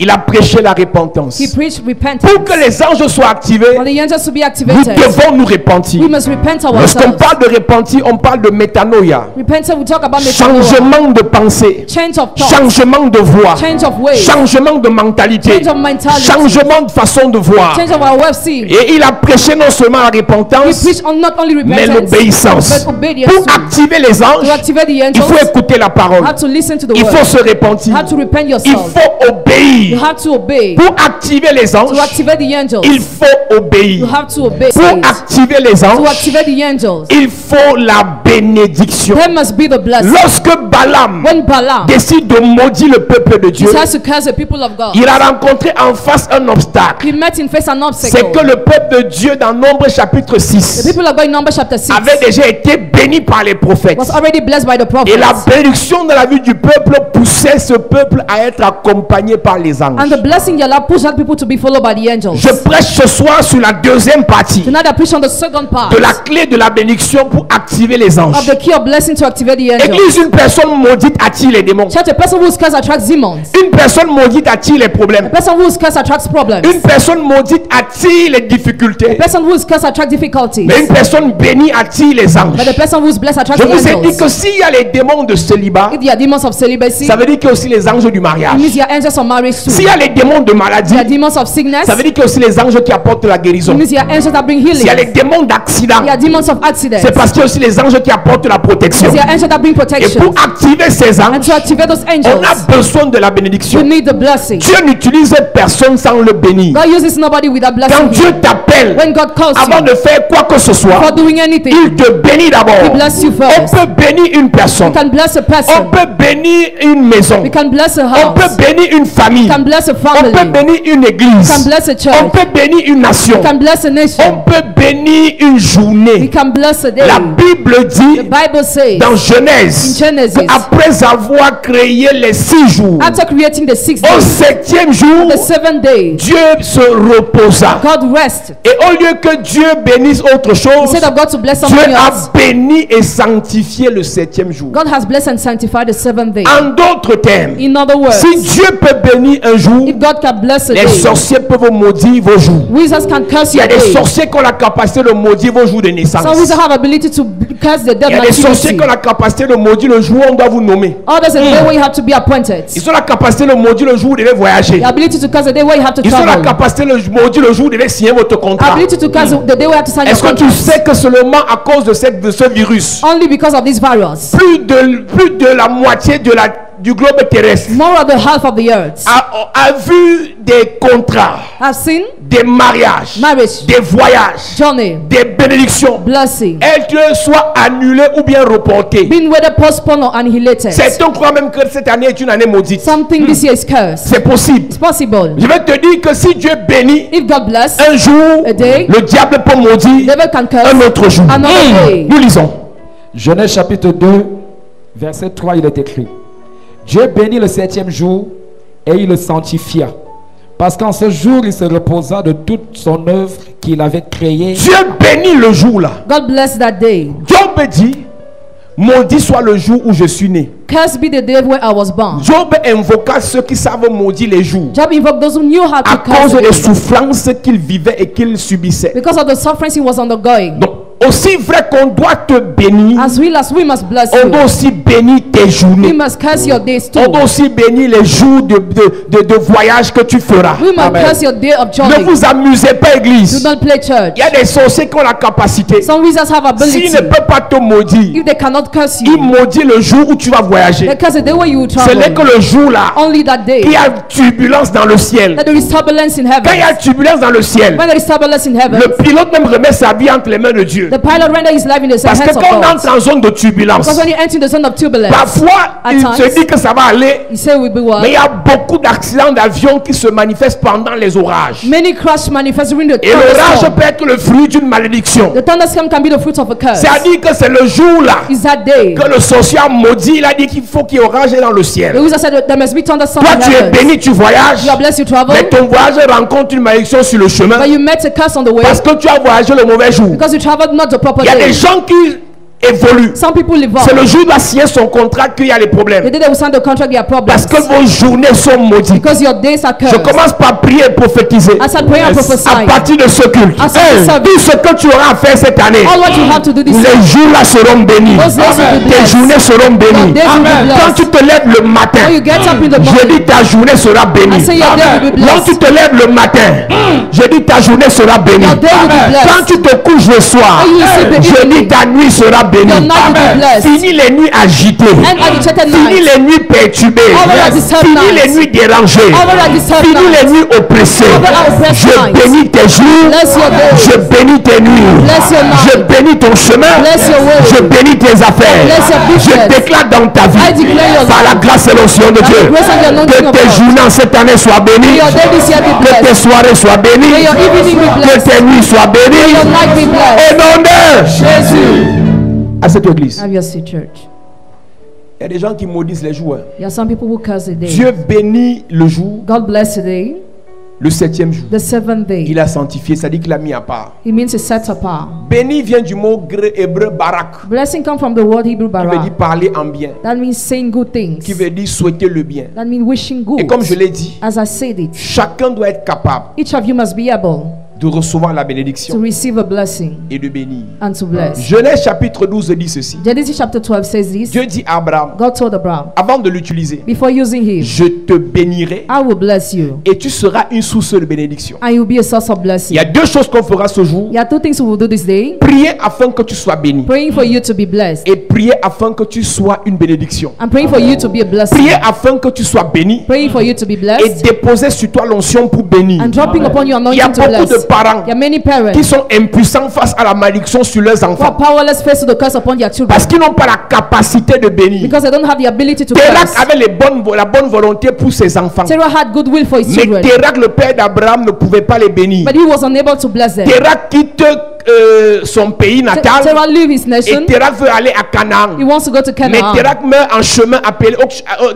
il a prêché la repentance. he preached repentance. Pour que les anges soient activés, For the angels to be nous activated, devons nous we repentir. must repent Lorsqu'on ourselves. parle de repentir, on parle de métanoïa. Repentance, we talk about metanoia, Changement de pensée, change of thought, changement de voix, change of ways, changement de mentalité, change of mentality, changement de façon de voir. change of our way of seeing. Et il a prêché non seulement la We repentance, preach on not only mais repentance, l'obéissance. but obedience Pour too. activer les To anges, activate the il faut angels, écouter la parole. you have to listen to the Il faut word. se repentir. You have to repent Il yourself. faut You obéir. have to obey. Pour activer les anges, To activate the angels, il faut obéir. you have to obey. Pour To activer les anges, activate the angels, il faut la bénédiction. there must be the blessing. Lorsque Balaam When Balaam décide de maudire le peuple de Dieu, decides to curse the people of God, il a rencontré en face un obstacle. he met in face an C'est obstacle. que le peuple de Dieu dans Nombre chapitre The 6 people of God in Numbers chapter 6 avait déjà été béni par les prophètes. was already blessed by the Et la prophets. bénédiction dans la vie du peuple poussait ce peuple à être accompagné par les anges. And the blessing Allah pushed out people to be followed by the angels. Je prêche ce soir sur la deuxième partie Tonight I preach on the second part de la clé de la bénédiction pour activer les anges. of the key of blessing to activate the angels. Église, une personne maudite attire les démons. Church, a person who is cursed attracts demons. Une personne maudite attire les problèmes. A person who is cursed attracts problems. Une personne maudite attire les difficultés. A person who is cursed attracts difficulties. Mais une personne bénie attire les anges. But the person who is blessed attracts Je the vous ai dit angels. que s'il y a les démons de célibat, If there are demons of celibacy, ça veut dire qu'il y a aussi les anges du it mariage. means there are angels of marriage too. S'il y a les démons de maladie, There are demons of sickness. ça veut dire qu'il y a aussi les anges qui apportent la It guérison. means there are angels that bring healing. S'il y a les démons d'accident, There are demons of accidents. c'est parce qu'il y a aussi les anges qui apportent la protection. There are angels that bring Et protection. pour activer ces And anges, to activate those on angels, a besoin de la you bénédiction. need the blessing. Dieu n'utilise personne sans le bénir. God uses nobody without Quand blessing Dieu him. t'appelle, When God calls avant you de faire quoi que ce for soit, doing anything, il te bénit He d'abord. bless you On first. peut bénir une personne. You can bless a On person. peut bénir une maison. We can bless a On peut house. bénir une famille. You can bless a On family. peut bénir une You can église. bless a On church. peut bénir une nation. You can bless a On nation. peut bénir une We journée. can bless a day. La Bible dit The Bible says dans Genèse, in Genesis, après avoir créé les 6 jours, after creating the 6th au day, 7e jour, the 7th day, Dieu se reposa. God rest. Et au lieu que Dieu bénisse autre chose, Instead of God to bless Dieu something a else, béni et sanctifié le 7e jour. God has blessed and sanctified the 7th day. En d'autres termes, In other words, si Dieu peut bénir un jour, if God can bless a les day, sorciers peuvent maudire vos jours. wizards can curse Il y a your des day. sorciers qui ont la capacité de maudire vos jours de naissance. Some wizards have ability to curse the dead Il y a des sorciers nativity. qui ont la capacité de maudire le jour où on doit vous nommer. Others, a day where you have to be appointed. Ils ont la capacité de maudire le jour où vous devez voyager. The ability to curse the day where you have to Ils ont la travel. capacité de maudire le jour où vous devez signer votre contrat. Ability to curse the day where you have to sign your Est-ce que tu contract. sais que seulement à cause de ce virus, Only because of this virus, plus de la moitié du globe terrestre more of the half of the earth a vu des contrats, have seen des mariages, marriage, des voyages, journey, des bénédictions, blessing, être soit annulés ou bien reportés. being whether postponed or annihilated. Certains croient même que cette année est une année maudite. Something this year is cursed. C'est possible. It's possible. Je vais te dire que si Dieu bénit If God bless, un jour, a day, le diable peut maudire devil can un curse autre jour. another day. Nous lisons. Genèse chapitre 2, verset 3, il est écrit: Dieu bénit le 7e jour et il le sanctifia, parce qu'en ce jour il se reposa de toute son œuvre qu'il avait créée. Dieu bénit le jour là. God bless that day. Job dit, maudit soit le jour où je suis né. Cursed be the day where I was born. Job invoqua ceux qui savent maudire les jours Job invoked those who knew how à to curse cause the des day souffrances qu'il vivait et qu'il subissait. because of the sufferings he was undergoing. Donc, aussi vrai qu'on doit te bénir, As well as we must bless on doit you, aussi bénir tes we journées. must curse your days On too. doit aussi bénir les jours de voyage que tu feras. We must Amen. curse your day of Ne journey. vous amusez pas, Do église. not play church. Il y a des sorciers qui ont la capacité. Some wizards have ability. S'ils ne peuvent pas te maudire, If they cannot curse ils you, maudissent le jour où tu vas voyager. they curse the day where you will Ce n'est que travel. le jour là, Only that day il y a turbulence dans le ciel. that there is turbulence in Quand il y a heaven. turbulence dans le ciel, When there is turbulence in heaven, le pilote même remet sa vie entre les mains de Dieu. Dieu. The pilot render his life in the Parce que hands of quand on God. entre en zone de turbulence, Because when you enter in the zone of turbulence, parfois at il times, se dit que ça va aller, you say we'll be mais il y well. a beaucoup d'accidents d'avion qui se manifestent pendant les orages. Many crash manifest during the Et l'orage thunderstorm. peut être le fruit d'une malédiction. The thunderstorm can be the fruit of a curse. C'est-à-dire que c'est le jour là Is that day? que le sorcier a maudit, il a dit qu'il faut qu'il y ait orage dans le The ciel. wizard said that there must be thunderstorm Toi in tu es heaven. béni, tu voyages, You are blessed, you travel, mais ton voyage rencontre une malédiction sur le chemin but you met a curse on the way parce que tu as voyagé le mauvais jour. because you traveled not the proper Il y a des day. gens qui évoluent. Some people live C'est on. le jour où il doit signer son contrat qu'il y a les The problèmes. day they will sign the contract, they have Parce problems. que vos journées sont maudites. Because your days are Je cursed. commence par prier et prophétiser. I start praying and À prophesying. partir de ce culte, As a tout ce que tu auras à faire cette année, All what you have to do this les year, jours-là seront bénis. those days will be Tes blessed. journées seront bénies. Your days will be Quand blessed. tu te lèves le matin, When you get up in the je morning, dis ta journée sera bénie. I say your day will be Quand tu blessed. te lèves le matin, je dis ta journée sera bénie. Your day will be blessed. Quand tu te couches le soir, When you sleep in the je dis evening, ta nuit sera bénie. your night will be blessed. Fini les nuits agitées. And agitated Fini nights. les nuits perturbées. Over the disturbed Fini les nights. nuits dérangées. Over the disturbed Fini les nights. nuits oppressées. Over the oppressed Je nights. bénis tes jours. Bless your days. Je bénis tes nuits. Bless your night. Je bénis ton chemin. Bless your way. Je bénis tes affaires. Bless your Je business. déclare dans ta vie, I declare your par la life. grâce et l'onction de By Dieu, the grace and the anointing que of tes God. journées en cette année soient bénies. May your day this year be Que tes blessed. soirées soient bénies. May your evening be Que blessed. tes nuits soient May bénies. your night be blessed. Au nom de Jésus. À cette église, Have your seat, church. il y a des gens qui maudissent les jours. There are some people who curse the day. Dieu bénit le jour, God bless today, le 7e jour. the seventh day. Il a sanctifié, c'est-à-dire qu'il a mis à part. It means it's set apart. Béni vient du mot hébreu barak, Blessing comes from the word Hebrew qui veut bara. dire parler en bien, That means saying good things. qui veut dire souhaiter le bien. That means wishing good. Et comme je l'ai dit, As I said it, chacun doit être capable each of you must be able de recevoir la to bénédiction receive a blessing et de bénir. and to bless. Genèse chapitre 12 dit ceci. Genesis chapter 12 says this. Dieu dit à Abraham, God told Abraham, avant de l'utiliser, before using him, je te bénirai I will bless you et tu seras une source de bénédiction. and you'll be a source of Il blessing. y a deux choses qu'on fera ce jour. There are two things we will do this day. Prier afin que tu sois béni Praying for you to be blessed et prier afin que tu sois une bénédiction. and praying for you to be a blessing. Prier afin que tu sois béni Praying for you to be et blessed déposer sur toi l'onction pour bénir. and dropping upon you Il y a anointing to beaucoup de bless. parents There are many qui parents sont impuissants face à la malédiction sur leurs who are enfants powerless face to the curse upon their children parce qu'ils n'ont pas la capacité de bénir. because they don't have the ability to Térac bless. avait la bonne volonté pour ses enfants, Terah had goodwill for his mais children, Térac, le père d'Abraham, ne pouvait pas les bénir. but he was unable to bless them. Térac quitte son pays natal Terah leave his et nation. Térac veut aller à Canaan. He wants to go to Mais Canaan. Térac meurt en chemin appelé,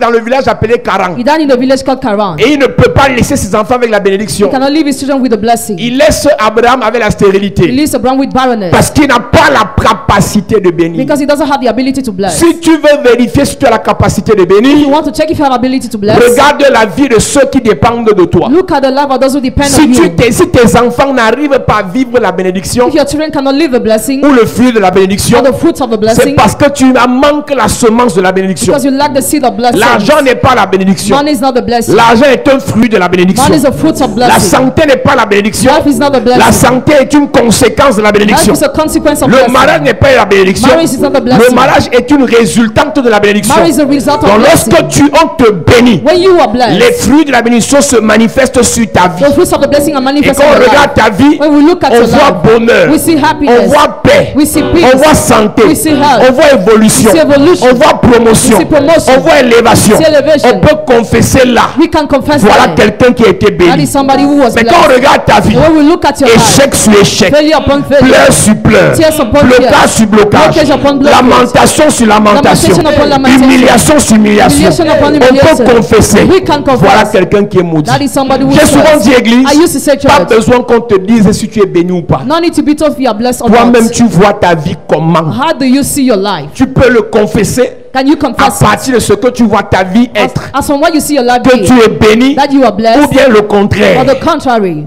dans le village appelé Karan. He died in the village called Karan. Et il ne peut pas laisser ses enfants avec la He bénédiction. cannot leave his children with a blessing. Il laisse Abraham avec la He stérilité leaves Abraham with barrenness parce qu'il n'a pas la capacité de bénir. because he doesn't have the ability to bless. Si tu veux vérifier si tu as la capacité de You bénir, want to check if you have ability to bless? regarde la vie de ceux qui dépendent de toi. Look at the life of those who depend Si, on you. si tes enfants n'arrivent pas à vivre la bénédiction If your children cannot live the blessing ou le fruit de la bénédiction, or the fruits of the c'est blessing parce que tu manques la semence de la bénédiction. because you lack the seed of blessing. L'argent n'est pas la bénédiction. Money is not the blessing. L'argent est un fruit de la bénédiction. Money is a fruit of La blessing. santé n'est pas la bénédiction. Life is not the La blessing. santé est une conséquence de la Life bénédiction. is a consequence of Le mariage blessing. n'est pas la bénédiction. Marriage is not the blessing. Le mariage est une résultante de la bénédiction. Marriage is a result of Donc blessing. lorsque on te bénit, When you are les blessed, fruits de la bénédiction se manifestent sur ta vie. the fruits of the blessing are Et manifested quand in on your regarde life. ta vie, When we look at on your voit life, bonheur, we see on happiness, voit paix, we see on peace, voit santé, we see health, on voit évolution, we see evolution, on voit promotion, we see promotion, on voit élévation. we see elevation. On peut confesser là. we can confess Voilà that. quelqu'un qui a été That béni. is somebody who was Mais quand on blessed. regarde ta vie, When we look at your life, échec sur échec, failure upon failure, pleurs sur pleurs, tears upon blocage tears, sur blocage, blockage upon blockage, lamentation sur lamentation, lamentation upon lamentation, humiliation sur humiliation, humiliation upon on humiliation. peut confesser. We can confess. Voilà quelqu'un qui est maudit. That is somebody who J'ai is souvent blessed. dit église, I used to say pas church, besoin qu'on te dise si tu es béni ou pas. no need to be told if you are blessed or Toi-même not. tu vois ta vie comment. How do you see your life? Tu peux le confesser Can you à confess partir de ce que tu vois ta vie être. as from what you see your life Que be, tu es béni that you are ou blessed, bien le or contraire. the contrary?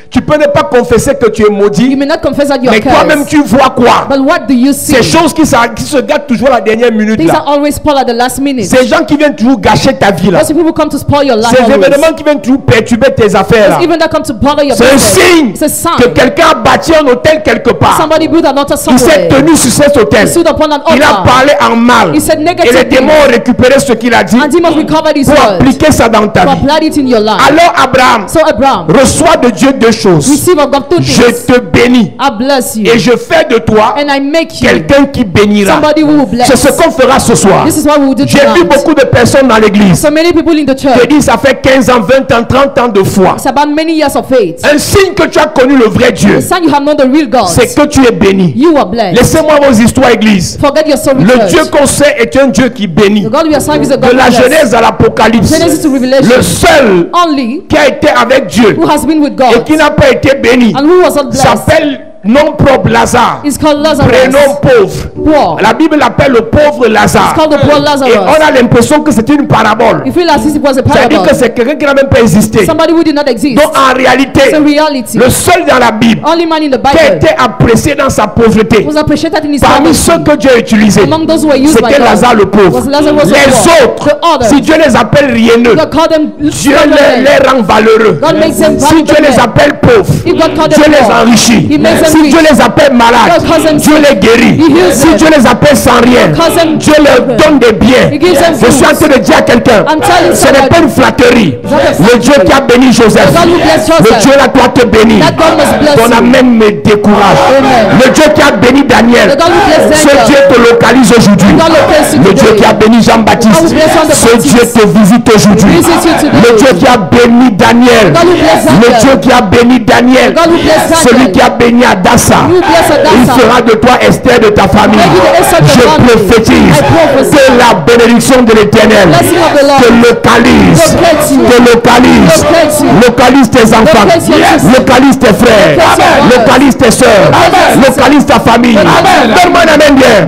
Tu peux ne pas confesser que tu es You maudit, may not confess that you are mais toi-même cursed, tu vois quoi? but what do you see? Ces choses qui se gâtent toujours à la dernière minute Things là. are always spoiled at the last minute. Ces gens qui viennent toujours gâcher ta vie là. Those people come to spoil your life Ces always. événements qui viennent toujours perturber tes affaires là. Even that come to bother your C'est un business. signe It's a sign. que quelqu'un a bâti un hôtel quelque part. Somebody built an altar Il s'est somewhere. tenu sur cet hôtel. He stood upon an Il a altar. parlé en mal. He said Et negative les démons ont récupéré ce qu'il a dit and demons recovered his pour word appliquer ça dans ta to vie. apply it in your life. Alors Abraham So Abraham reçoit de Dieu deux choses. choses. Receive of God two Je things. te bénis. I bless you. Et je fais de toi And I make you quelqu'un qui bénira. somebody who will bless. C'est ce qu'on fera ce soir. This is what we will do J'ai vu tonight. beaucoup de personnes dans l'église. So many people in the Je church. dis, ça fait 15 ans, 20 ans, 30 ans de foi. It's about many years of faith. Un signe que tu as connu le vrai Dieu, The sign you have known the real God. c'est que tu es béni. You are blessed. Laissez-moi vos histoires, église. Forget your story. Le Dieu church. qu'on sait est un Dieu qui bénit. The God we are serving is a God De la who blesses. Genèse à l'Apocalypse, Genesis to Revelation. le seul Only qui a été avec Dieu who has been with et God qui n'a pas été béni and who was not blessed s'appelle non propre Lazare, is called Lazarus. prénom pauvre. Poor. La Bible l'appelle le pauvre Lazare. It's called the poor Et Lazarus. on a l'impression que c'est une parabole. You feel as if it was a C'est-à-dire parable. que c'est quelqu'un qui n'a même pas existé. Somebody who did not exist. Donc en réalité, It's a reality. le seul dans la Bible Only man in the qui a Bible été apprécié dans sa pauvreté, was appreciated in his parmi poverty. ceux que Dieu a utilisés, Among those who were used by c'était God Lazare le pauvre. was Lazarus the Les poor. autres, The others, si Dieu les appelle rienneux, God called them Dieu struggling. les rend valeureux. God makes them Si Dieu valuable les men. appelle pauvres, If God called Dieu them les poor, enrichit. He makes them Si rich. Dieu les appelle malades, God calls them Dieu sick. les guérit. He heals Si them. Dieu les appelle sans rien, calls them Dieu leur broken. donne des biens. He gives them Je suis en fruits. train de dire à quelqu'un, I'm telling ce n'est somebody. pas une flatterie. not a Le Dieu qui a béni Joseph, The God who blessed le Joseph. Dieu là doit te bénir. That God must bless Ton you. amen me décourage. Amen. Le Dieu qui a béni Daniel, The God who blessed ce Daniel. Dieu te localise aujourd'hui. The God locates you Le Dieu today. qui a béni Jean-Baptiste, God who blessed John the ce Baptist. Dieu te visite aujourd'hui. Visits you today. Le Dieu qui a béni Daniel, The God who blessed le Daniel. Dieu qui a béni Daniel, The God who blessed Daniel. celui qui a béni Adassa, Who blessed Adassa. il fera de toi Esther de ta famille. Make you the Esther of Je your family. prophétise I prophesy. que la bénédiction de l'Éternel Blessing of the Lord. te localise, Locate you. te localise, Locate you. localise tes enfants, Locate your children. localise tes frères, Locate your brothers. localise tes soeurs, Amen. localise ta famille. Donne-moi un amen bien.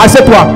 Assieds-toi.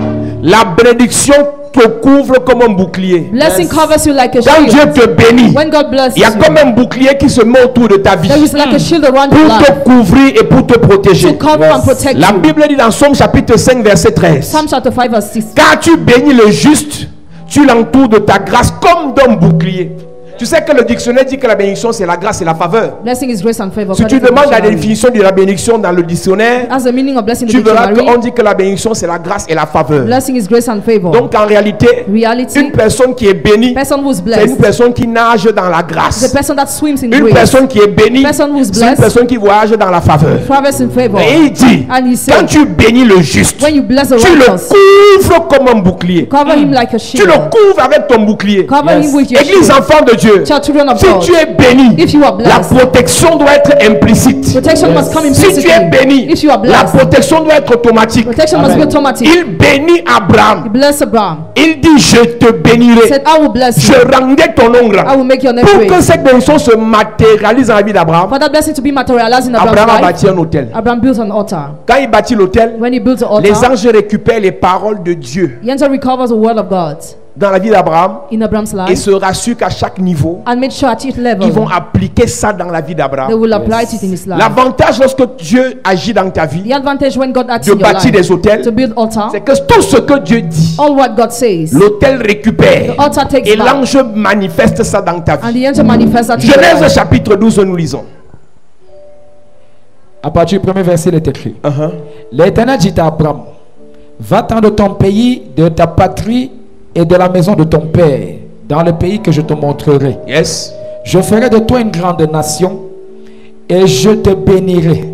La bénédiction te couvre comme un bouclier. Blessing covers you like a Quand Dieu shield. te bénit, When God blesses il y a you, comme un bouclier qui se met autour de ta vie there is like a shield around your pour life te couvrir et pour te to protéger. cover and protect La you. Bible dit dans Somme chapitre 5 verset 13, Psalm chapter 5 verse 6. car tu bénis le juste, tu l'entoures de ta grâce comme d'un bouclier. Tu sais que le dictionnaire dit que la bénédiction c'est la grâce et la faveur. Blessing is grace and favor. Si tu according to demandes la dictionary. définition de la bénédiction dans le dictionnaire, As the meaning of blessing in the tu verras dictionary, qu'on dit que la bénédiction c'est la grâce et la faveur. blessing is grace and favor. Donc en réalité, Reality, une personne qui est bénie, person who's c'est une blessed, personne qui nage dans la the grâce. person that swims in Une grace, personne qui est bénie, person who's c'est une blessed, personne qui voyage dans la faveur. travels in favor. Et il dit, And he quand said, tu bénis le juste, when you bless the tu le righteous, couvres comme un bouclier. cover him like a Tu le shield. couvres avec ton bouclier. Cover him with your Église shield. enfant de Dieu, Child, children of si God, tu es béni, if you are la blessed, protection doit être implicite. protection must come Si tu es implicitly. béni, If you are la blessed, protection doit être automatique. protection must be automatic. Il bénit He Abraham. blessed Abraham. Il dit, je te He bénirai. said, I will bless Je you. rendrai ton nom grand. I will make your name Pour que great. cette bénédiction se matérialise dans la vie d'Abraham, For that blessing to be materialized in Abraham a Abraham's life, bâti un hôtel. Abraham built an altar. Quand il bâtit l'hôtel, When he built the les altar, anges récupèrent les paroles de Dieu he entered recovers the word of God dans la vie d'Abraham in Abraham's et life se rassurent qu'à chaque niveau, and made sure at each ils level vont appliquer ça dans la vie they d'Abraham. will apply it in his life. L'avantage lorsque Dieu agit dans ta vie The advantage when God acts de in your bâtir life des hôtels, to build altar, c'est que tout ce que Dieu dit, all what God says, l'hôtel récupère the altar takes et back, l'ange manifeste ça dans ta and vie. the angel manifests that in your Genèse life. chapitre 12, nous lisons. À partir du premier verset, il est écrit. L'Éternel dit à Abraham, va-t'en de ton pays, de ta patrie et de la maison de ton père, dans le pays que je te montrerai. Yes. Je ferai de toi une grande nation et je te bénirai.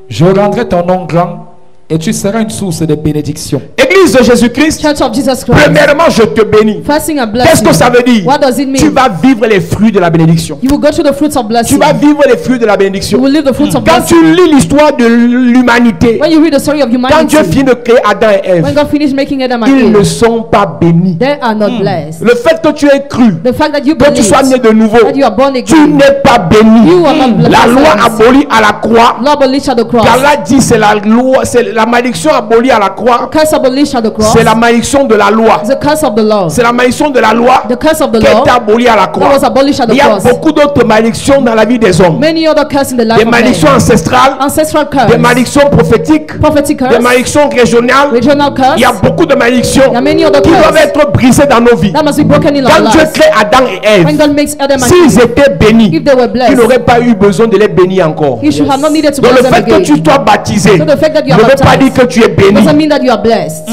Je rendrai ton nom grand et tu seras une source de bénédiction. Église de Jésus-Christ, Church of Jesus Christ, premièrement, je te bénis. first thing a Qu'est-ce blessing. que ça veut dire? What does it mean? Tu vas vivre les fruits de la bénédiction. You will go through the fruits of Tu blessing. vas vivre les fruits de la You bénédiction. will live the fruits of Quand blessing. tu lis l'histoire de l'humanité, When you read the story of quand humanity, Dieu finit de créer Adam et when Ève, God finished making Adam and ils ne Eve, sont pas bénis. they are not blessed. Le fait que tu aies cru, The fact that you que tu believe sois né de nouveau, that you are born tu again, n'es pas béni. you are not blessed. La loi abolie à la croix. Law abolished at the cross. Allah dit c'est la loi, c'est la malédiction abolie à la croix. Curse abolished at the cross. C'est la malédiction de la loi. The curse of the law. C'est la malédiction de la loi The curse of the qui a law été abolie à la that croix. was abolished at Il the y a cross. beaucoup d'autres malédictions dans la vie des hommes. Many other curses in the life Des of malédictions men. ancestrales, Ancestral des curse, malédictions prophétiques, prophetic des curse, malédictions régionales. regional curse. Il y a beaucoup de malédictions There are many other qui doivent curses être brisées dans nos vies. that must be broken in our Quand Dieu lives. crée Adam et When Ève, God makes Adam and s'ils Eve, étaient bénis, if they were tu blessed, n'aurais pas eu besoin de les bénir encore. you should have not needed to Donc bless le them fait que again. tu sois baptisé So the fact that you ne are veut pas dire baptized que tu es béni. doesn't mean that you are blessed.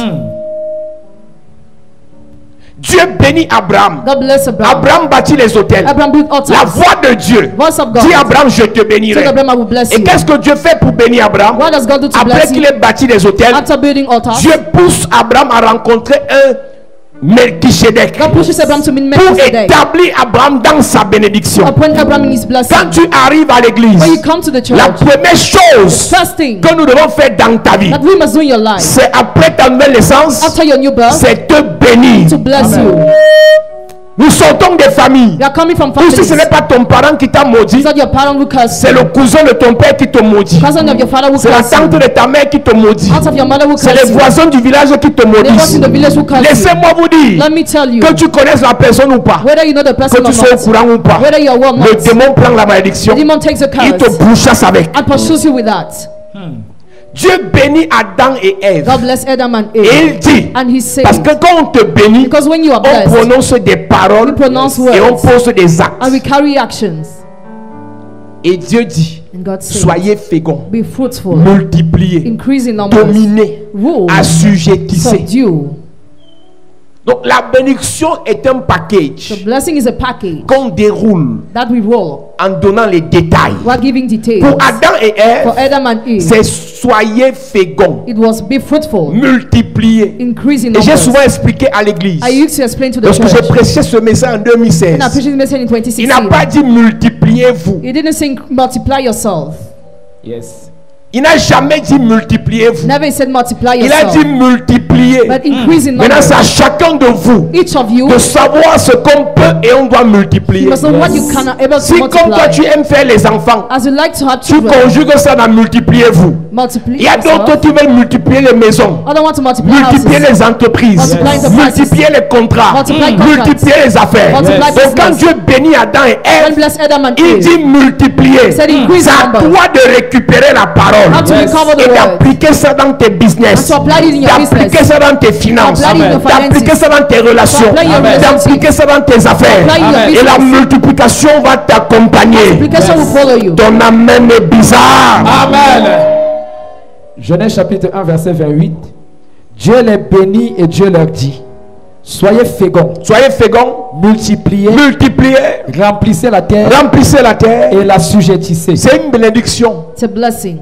Dieu bénit Abraham. God bless Abraham. Abraham bâtit les hôtels. Abraham built altars. La voix de Dieu Voice of God. dit Abraham, je te Said bénirai. Abraham, I will bless Et you. qu'est-ce que Dieu fait pour bénir Abraham? What does God do to Après bless qu'il you? ait bâti des hôtels, After building altars, Dieu pousse Abraham à rencontrer un Melchisedec God pushes Abraham to meet pour Melchizedek. établir Abraham dans sa bénédiction. Appoint Abraham in his blessing. Quand tu arrives à l'église, When you come to the church, la première chose first thing que nous devons faire dans ta vie, that we must do in your life, c'est après ta nouvelle naissance, after your new birth, c'est te bénir. to bless you. Nous sortons des familles You are coming from où families. si ce n'est pas ton parent qui t'a maudit, It's not your parent who cursed c'est you. le cousin de ton père qui te maudit. Cousin of your father who C'est la cursed you. tante de ta mère qui te maudit. Out of your mother who C'est cursed les you. voisins du village qui te Neighbors maudissent. in the village who cursed you. Laissez-moi vous dire Let me tell you, que tu connaisses la personne ou pas, whether you know the person que or tu sois au not, courant ou pas, whether you are well or le not, démon prend la malédiction, the demon takes a il te curse bouchasse avec. and pursues you with that. Dieu bénit Adam et Ève. God bless Adam and Et Eve. il dit, And he said, parce que quand on te bénit, because when you are on blessed, prononce des paroles we pronounce et on words pose des actes. and we carry actions. Et Dieu dit, And God said, soyez féconds, be fruitful, multipliez, increase in numbers, dominez, rule, assujettissez. subdue. Donc la bénédiction est un The package blessing is a package qu'on déroule that we roll en donnant les détails. while giving details. Pour Adam et For Ève, Adam and Eve, c'est soyez féconds, it was be fruitful, multipliez. increase in Et j'ai numbers. souvent expliqué à l'église, I used to explain to the lorsque church j'ai prêché ce message en 2016, when I preached this message in il n'a 2016. pas dit multipliez-vous. He didn't say multiply yourself. Yes. Il n'a jamais dit multipliez-vous. Never he said multiply Il a yourself. dit multipliez. But increase in Maintenant, c'est à numbers. chacun de vous Each of you, de savoir ce qu'on peut et on doit multiplier. you must know what you can able to Si comme toi multiply. tu aimes faire les enfants, As you like to have tu children, conjugues ça dans multipliez-vous. multiply Il y a d'autres yourself. qui veulent multiplier les maisons, Others want to multiply multiplier houses, les entreprises, Multiply the multiplier les contrats, Multiply contracts. multiplier les affaires. Multiply Donc quand business. Dieu bénit Adam et When Ève, bless Adam and il Eve, dit multiplier. said increase C'est à numbers. toi de récupérer la parole How to recover the et word d'appliquer ça dans tes business, and to apply it in your d'appliquer business, ça dans tes finances, apply it in your d'appliquer finances, ça dans tes relations, apply your d'appliquer ça dans tes affaires. apply in your Et la business. multiplication va t'accompagner. Multiplication will follow you. Ton amen est bizarre. Amen. Genèse chapitre 1 verset 28. Dieu les bénit et Dieu leur dit, soyez féconds, Soyez féconds, multipliez, multipliez, remplissez la terre remplissez la terre. et la sujettissez. C'est une bénédiction. It's a blessing.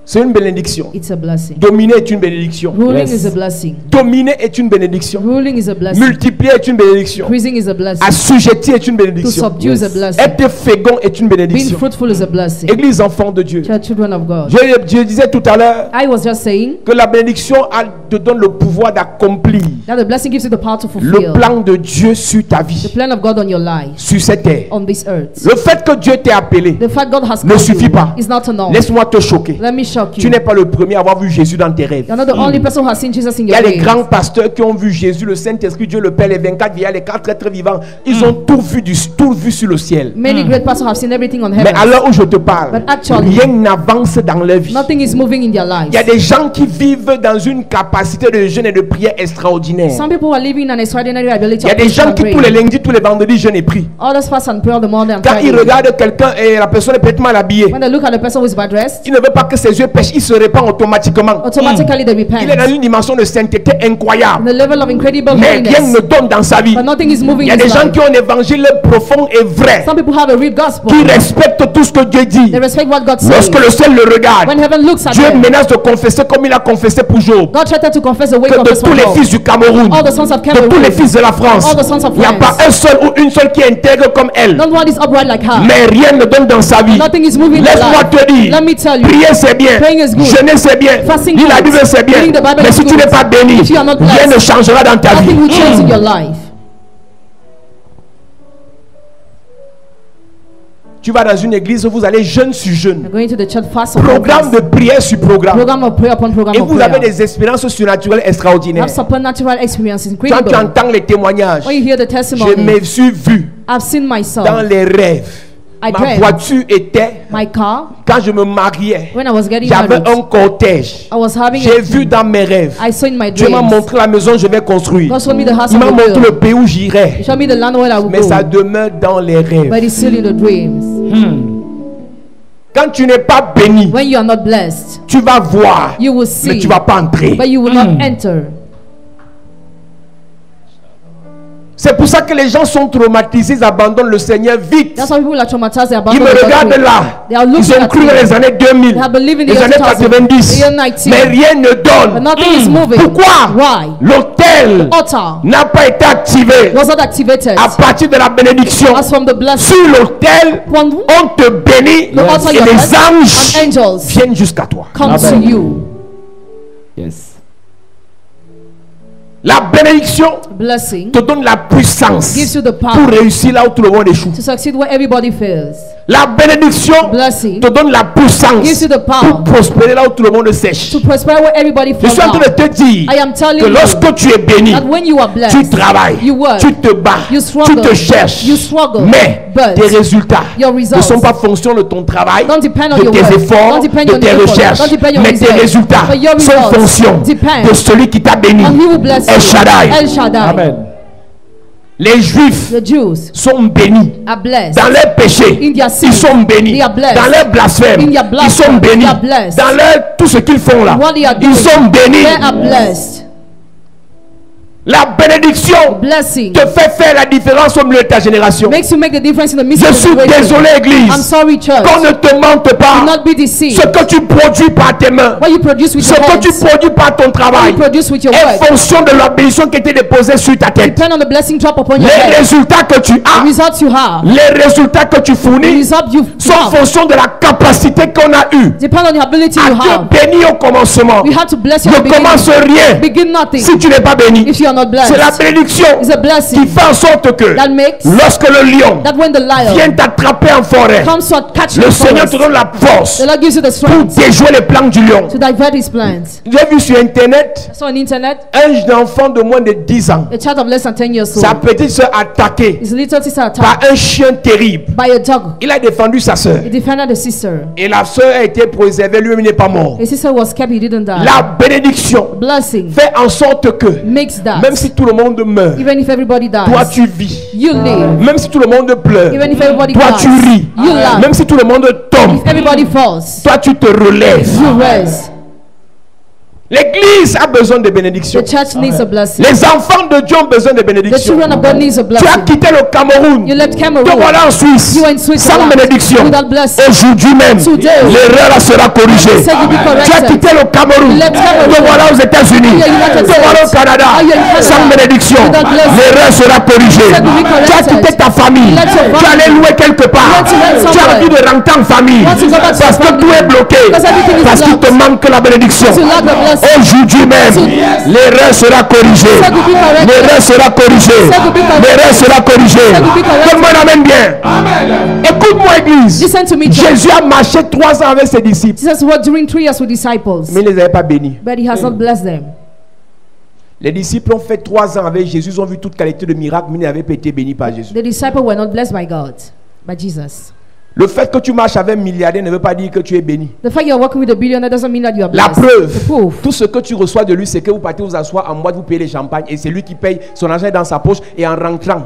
C'est une bénédiction. It's a blessing. Dominer est une bénédiction. Ruling Yes. is a blessing. Dominer est une bénédiction. Ruling is a blessing. Multiplier est une bénédiction. Increasing is a blessing. Assujettir est une To bénédiction. subdue is a blessing. Être fécond est une Being bénédiction. fruitful is a blessing. Église enfant de Dieu. Children of God. Je disais tout à l'heure I was just saying que la bénédiction te donne le pouvoir d'accomplir that the blessing gives you the power to le fulfill plan de Dieu sur ta the vie, plan of God on your life, sur cette terre. on this earth. Le fait que Dieu t'ait appelé The fact God has ne called suffit you pas. is not enough. Laisse-moi te choquer. Let me shock Tu you. n'es pas le premier à avoir vu Jésus dans tes rêves. You're not the only person who has seen Jesus in Il y your a les dreams. grands pasteurs qui ont vu Jésus, le Saint-Esprit, Dieu le Père, les 24 vieillards, les 4 êtres vivants. Ils ont tout vu sur le ciel. Many great pastors have seen everything on Mais heaven. à l'heure où je te parle, But actually, rien n'avance dans leur vie. nothing is moving in their Il y a lives. des gens qui vivent dans une capacité de jeûne et de prière extraordinaire. Some people are living an extraordinary ability Il y a of des preaching gens and qui tous les praying. lundis, tous les vendredis jeûnent et prient. Others fast and pray on the morning and Quand ils Friday. regardent quelqu'un et la personne est peut-être mal habillée, When they look at the person who is bad dressed, il ne veut pas que ses yeux pêchent, il se répand automatiquement. automatically they Il est dans repent. une dimension de sainteté incroyable. The level of incredible Mais rien holiness. ne donne dans sa vie. But nothing is moving Il y a in des his gens life. qui ont un évangile profond et vrai, Some people have a real gospel. qui respectent tout ce que Dieu dit. They respect what God says. Lorsque le ciel le regarde, When heaven looks at Dieu them, menace de confesser comme il a confessé pour Job, God threatened to confess the way que de confess tous for les Job. fils du Cameroun, All the sons of de tous les Cameroon, fils de la France, all the sons of il n'y a pas France. un seul ou une seule qui est intègre comme elle. Not one is upright like her. Mais rien ne donne dans sa vie. Nothing is moving in their Laisse-moi life. te dire, Let me tell you. prier c'est bien, Praying is good. jeûner c'est bien, Fasting lire la good. Bible c'est bien, Reading the Bible mais is si tu good. n'es pas béni, If you are not rien blessed, ne changera dans ta vie. Nothing will change in your life. Tu vas dans une église, vous allez jeûne sur jeûne, You're going to the church fast upon programme fast. de prière sur programme, Program of prayer upon program et of vous avez prayer. des expériences surnaturelles You extraordinaires. have supernatural experiences, Quand tu incredible. entends les témoignages, When you hear the je testimony, me suis vu I've seen myself. dans les rêves. I Ma dreamt voiture était, my car quand je me mariais, when I was getting j'avais married. un cortège. I was having J'ai a vu dans mes rêves. I saw in my Dieu m'a dreams. montré la maison que je vais construire. God showed me the house Il I m'a will montré build. le pays où j'irai. He showed me the land where I will Mais ça go. demeure dans les rêves. But it's still in the dreams. Quand tu n'es pas béni, When you are not blessed, tu vas voir, you will mais see, tu vas pas entrer. but you will not enter. C'est pour ça que les gens sont traumatisés, ils abandonnent le Seigneur vite. That's why people are traumatized. They Ils abandon me the regardent doctrine. là. They are Ils looking ont at cru me. dans les années 2000, They have believed in the les year années 2000, 90. the year 90. Mais rien ne But donne. nothing is moving. Pourquoi? Why? L'autel Altar n'a pas été activé was not activated. à partir de la bénédiction. As from the blessing. Sur l'autel, When on te bénit the altar et you're les blessed, anges and angels viennent jusqu'à toi. come to Amen. you. Yes. La bénédiction Blessing te donne la puissance gives you the pour power réussir là où tout le monde échoue. to succeed where everybody fails. La bénédiction Blessing te donne la puissance gives you the pour power prospérer là où tout le monde sèche. to prosper where everybody Je falls suis en train de down. te dire I am telling que you lorsque tu es béni, that when you are tu blessed, travailles, you work, tu te bats, you struggle, tu te cherches, you struggle, mais but tes résultats your ne results sont pas fonction de ton travail, don't depend on de your tes work, efforts, don't depend de on tes your effort, recherches, don't depend on mais your tes results, résultats but your sont results fonction depend de celui qui t'a béni. on He will bless El you. Shaddai. El Shaddai. Amen. Les Juifs The Jews sont bénis. are blessed. Dans leurs péchés, In their sins, ils sont bénis. they are blessed. Dans leurs blasphèmes, In their ils sont blasphemy, bénis. they are blessed. Dans leur, tout ce qu'ils font là, What they are doing, ils sont bénis. they are blessed. La bénédiction Blessing te fait faire la différence au milieu de ta génération. makes you make the difference in the midst Je of the suis situation. désolé, I'm Église, sorry, church. qu'on ne te mente Do pas. not be deceived. Ce que tu produis par tes mains, What you produce with ce your que tu hands, produis par ton what travail, you produce with your est work, fonction de la bénédiction qui était déposée sur ta tête. depend on the blessing drop upon your Les head. résultats que tu The as, results you have, les résultats que tu the fournis, result you sont have, fonction de la capacité qu'on a eue depend on the ability à you te have. bénir au commencement. You have to bless you at Ne the commence beginning. rien Begin nothing si tu n'es pas béni. if you are not C'est la blessed. bénédiction It's a qui blessing fait en sorte que that makes lorsque le lion that when the lion vient t'attraper en forêt, comes to catch you le in Seigneur te forest, donne la force the Lord gives you the pour strength déjouer les plans du lion. to divert his plans. J'ai vu sur internet I saw on internet un enfant de moins de 10 ans, a child of less than 10 years sa old. petite soeur attaquée His little sister par attacked un chien terrible. by a dog. Il a défendu sa soeur He defended the sister. et la soeur a été préservée, lui-même n'est pas mort. His sister was kept, he didn't die. La bénédiction Blessing fait en sorte que makes that même si tout le monde meurt, even if everybody toi dies, tu vis. you live. Même si tout le monde pleure, Even if everybody toi cries, tu ris. you laugh. Même si tout le monde tombe, If everybody falls, toi tu te relèves. you rise. L'église a besoin de bénédiction. The church needs a blessing. Les enfants de Dieu ont besoin de The bénédiction. children of God needs a Tu as blessing. quitté le Cameroun. You left Te Cameroon. voilà en Suisse. You are in Sans Switzerland bénédiction. without blessing. Aujourd'hui même, Today, l'erreur sera corrigée. said you be Tu as corrected. quitté le Cameroun. You left Cameroon. Te voilà aux États-Unis. You are United Te voilà au States. Canada. Now you are in Canada. Sans bénédiction, Without blessing. l'erreur sera corrigée. said you be Tu as corrected. quitté ta famille. You left your Tu allais family. louer quelque part. You went to rent Tu as somewhere. envie de rentrer en famille. You want to go back to Parce your que tout est bloqué. Because everything is Parce qu'il te blocked. manque la bénédiction. You lack the blessing. Aujourd'hui même, l'erreur sera corrigée. said you be corrected. L'erreur sera corrigée. said you be corrected. L'erreur sera corrigée. said you be corrected. Tout le monde amène bien. Écoute-moi, église. Listen to me, church. Jésus a marché 3 ans avec ses disciples, Jesus was during 3 years with disciples, mais il ne les avait pas bénis. but he has not blessed them. Les disciples ont fait 3 ans avec Jésus, ils ont vu toute qualité de miracle, mais ils n'avaient pas été bénis par Jésus. The disciples were not blessed by God, by Jesus. Le fait que tu marches avec un milliardaire ne veut pas dire que tu es béni. The fact you are working with a billionaire doesn't mean that you are La blessed. preuve, The proof. tout ce que tu reçois de lui, c'est que vous partez vous asseoir en boîte, vous payez les champagnes et c'est lui qui paye, son argent est dans sa poche et en rentrant,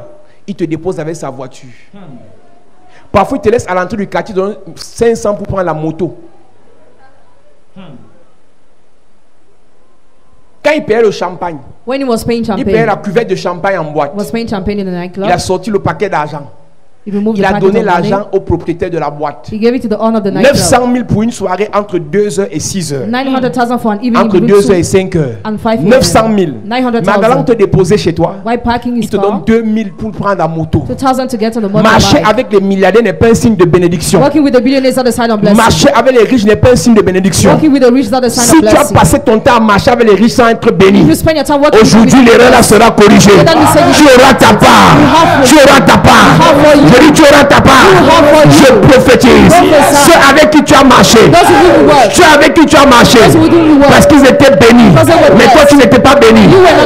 il te dépose avec sa voiture. Parfois, il te laisse à l'entrée du quartier, il te donne 500 pour prendre la moto. Quand il payait le champagne, When he was paying il payait la champagne, cuvette de champagne en boîte. was paying champagne in the Il a nightclub, sorti le paquet d'argent. he removed Il the a packet donné of money. l'argent au propriétaire de la boîte. He gave it to the owner of the 900 nightclub. 000 pour une soirée entre 2h et 6h. 900,000 for an evening Entre between 2h et 2 5h. and 5 900 000. a.m. Mais en allant 900,000. te déposer chez toi, Why parking il his te donne car? 2000 pour prendre la moto. 2,000 to get on the Marcher motorbike. avec les milliardaires n'est pas un signe de bénédiction. Working with the billionaires are the sign of blessing. Marcher avec les riches n'est pas un signe de bénédiction. Working with the rich are the sign Si of tu as blessing. passé ton temps à marcher avec les riches sans être béni, If you spend your time working with aujourd'hui the l'erreur là sera corrigée. Tu auras ta part. Tu auras ta part. Je dis tu auras ta part. Je prophétise. Ceux avec qui tu as marché, those who do the work, ceux avec qui tu as marché, those who do the work, parce qu'ils étaient bénis, mais toi tu n'étais pas béni.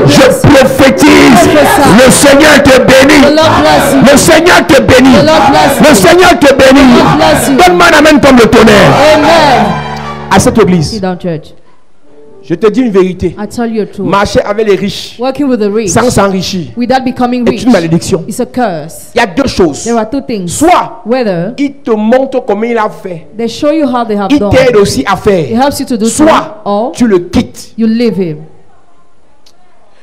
Je prophétise. Le Seigneur te the bénit. Lord bless you. Le Seigneur te bénit. The Lord bless Le you. Seigneur te bénit. bless you. Donne-moi un amen comme le tonnerre Amen. à cette Sit église. down, church. Je te dis une vérité. I tell you a truth. Marcher avec les riches Working with the rich sans s'enrichir without becoming est rich une malédiction. is a curse. Il y a deux choses. There are two things. Soit Whether il te montre comment il a fait, they show you how they have il done, t'aide aussi à it faire. helps you to do so, Soit or tu le quittes. you leave him.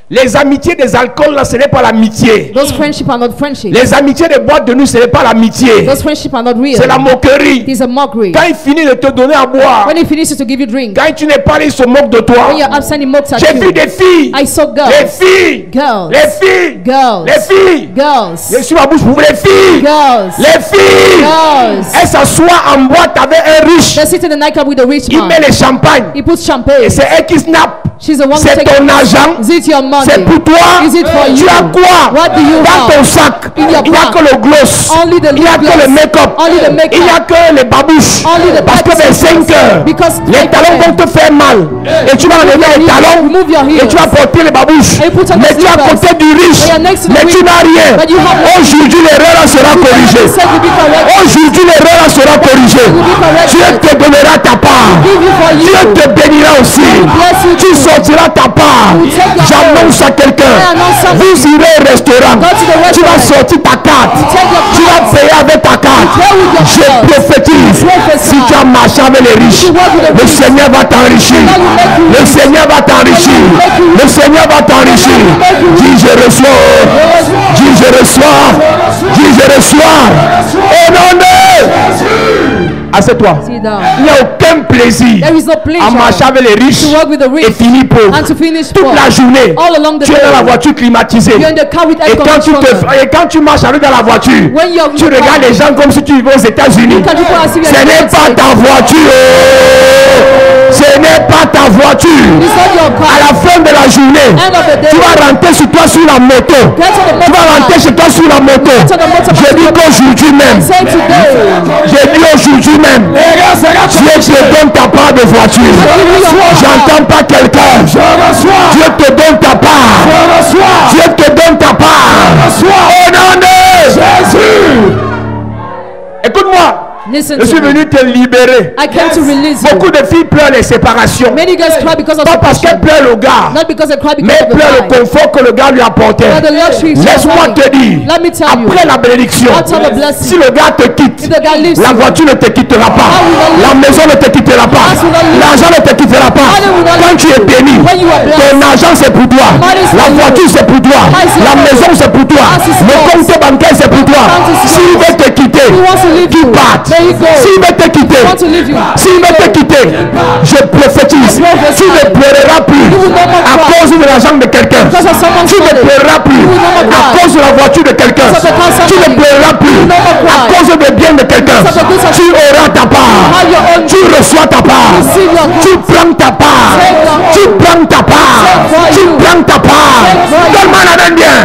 Les amitiés des alcools, là, ce n'est pas l'amitié. Those friendships are not friendship. Les amitiés des boîtes de nuit, ce n'est pas l'amitié. Those friendships are not real. C'est la moquerie. It is a mockery. Quand il finit de te donner à boire, When he finishes to give you drink, quand tu n'es pas là, il se moque de toi. when you're absent, he mocks at J'ai vu you. des filles. I saw Les girls. filles. Girls. Les filles. Girls. Les filles. Girls. Je suis ma bouche pour vous, les filles. Girls. Les filles. Girls. Elles s'assoient en boîte avec un riche. They sit in the nightclub with a rich Il met man. les champagnes. He puts Et champagne. c'est elle qui snap. She's the one who C'est takes ton argent. Is it your money? C'est pour toi. Is it for Tu you? as quoi What do you dans ton have? sac? In your Il n'y a bag. que le gloss. Only the Il n'y a lip que le gloss. make-up. Only the makeup. Il n'y a que les babouches. Only the Parce que vers 5 heures, Because les talons vont te faire mal. Et tu vas enlever les talons. Remove your heels. Et tu vas porter les babouches. And you put on Mais the tu es à slippers. côté du riche. And you're next to the Mais tu rich. n'as rien. But you have nothing. Aujourd'hui, l'erreur sera corrigée. Said will be corrected. Aujourd'hui, l'erreur sera corrigée. Will be corrected. Dieu te donnera ta part. Give you for Dieu you. te bénira aussi. Bless you Tu too. sortiras ta part. You take your J'annonce à quelqu'un. I announce something. Vous irez au restaurant. Go to the Tu vas restaurant. sortir ta carte. take your Tu vas card. payer avec ta carte. pay with your Je card. prophétise. Prophesy. Si tu as marché avec les riches, You work with the le rich. Seigneur va t'enrichir. God will make you Le rich. Seigneur va t'enrichir. God will make you rich. Le Seigneur va t'enrichir. God will make you rich. Dis je reçois. Dis je reçois. Dis je reçois. Au nom de... Assieds-toi. Sit down. Il n'y a aucun plaisir There is no à pleasure marcher avec les riches to work with the et rich finir pauvre. and to finish Toute poor. la journée, All along the tu es dans la day. voiture climatisée. You're in the car with air Et quand tu marches avec dans la voiture, When you're in tu the car, regardes les gens comme si tu vivais aux États-Unis. Quand tu peux assurer Ce la n'est pas liberté. ta voiture. Ce n'est pas ta voiture. It's not your À car. la fin de la journée, End of the day. tu vas rentrer sur toi sur la moto. Get on the Tu vas motor. rentrer chez toi sur la moto. Get on the motor. Je dis qu'aujourd'hui même, Say today. j'ai dit aujourd'hui même, Dieu te donne ta part de voiture. J'entends pas quelqu'un. Dieu te donne ta part. Dieu te donne ta part. Au nom de Jésus. Écoute-moi. Listen Je suis to me. venu te libérer. I came to release you. Beaucoup de filles pleurent les séparations. Many girls cry because of Pas parce qu'elles separation. pleurent le gars, Not because they cry mais because elles of the pleurent le guy. confort que le gars lui apportait. But the luxury is Laisse-moi your te dire, Let me tell you. après la bénédiction, After the blessing, si le gars te quitte, if the guy leaves la you, voiture ne te quittera pas, will not leave la maison ne te quittera pas, House will not leave l'argent ne te quittera pas. Money will not Quand leave tu es béni, When you are blessed, ton argent c'est pour toi, money is la for you. voiture c'est pour toi, House is la for maison you. c'est pour toi, House is le yours. compte bancaire c'est pour toi. Account is S'il yours. veut te quitter, He wants to leave qu'il you. parte. There you go. S'il veut te quitter, want to leave you. s'il veut te quitter, je prophétise, tu ne pleureras plus will no more à cry. cause de l'argent de quelqu'un. Because of someone's Tu ne money. pleureras plus You will no more à cry. cause de la voiture de quelqu'un. Because of the cancer Tu ne money. pleureras plus will no more cry. à cause des biens de quelqu'un. Because of the goods of- Tu auras ta part. have your own. Tu reçois ta part. Receive your goods. Tu prends ta part. Take your Tu prends ta part. Take for Tu you. prends ta part. Take for you. Donne-moi la main bien.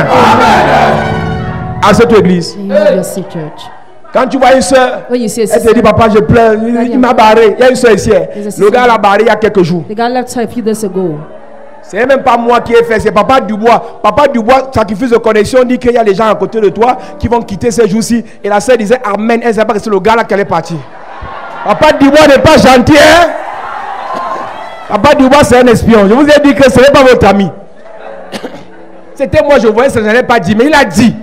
À cette église. You have your seat, church. Quand tu vois une soeur, When you see a elle te sister, dit papa je pleure, il m'a barré. Il y a une soeur ici. Le gars l'a barré il y a quelques jours. the guy left her a few days ago. C'est même pas moi qui ai fait, c'est Papa Dubois. Papa Dubois, sacrifice de connexion, dit qu'il y a des gens à côté de toi qui vont quitter ces jours-ci. Et la sœur disait Amen. Elle ne savait pas que c'est le gars là qui allait partir. Papa Dubois n'est pas gentil, hein? Papa Dubois, c'est un espion. Je vous ai dit que ce n'est pas votre ami. C'était moi, je voyais, ça ne l'avait pas dit, mais il a dit.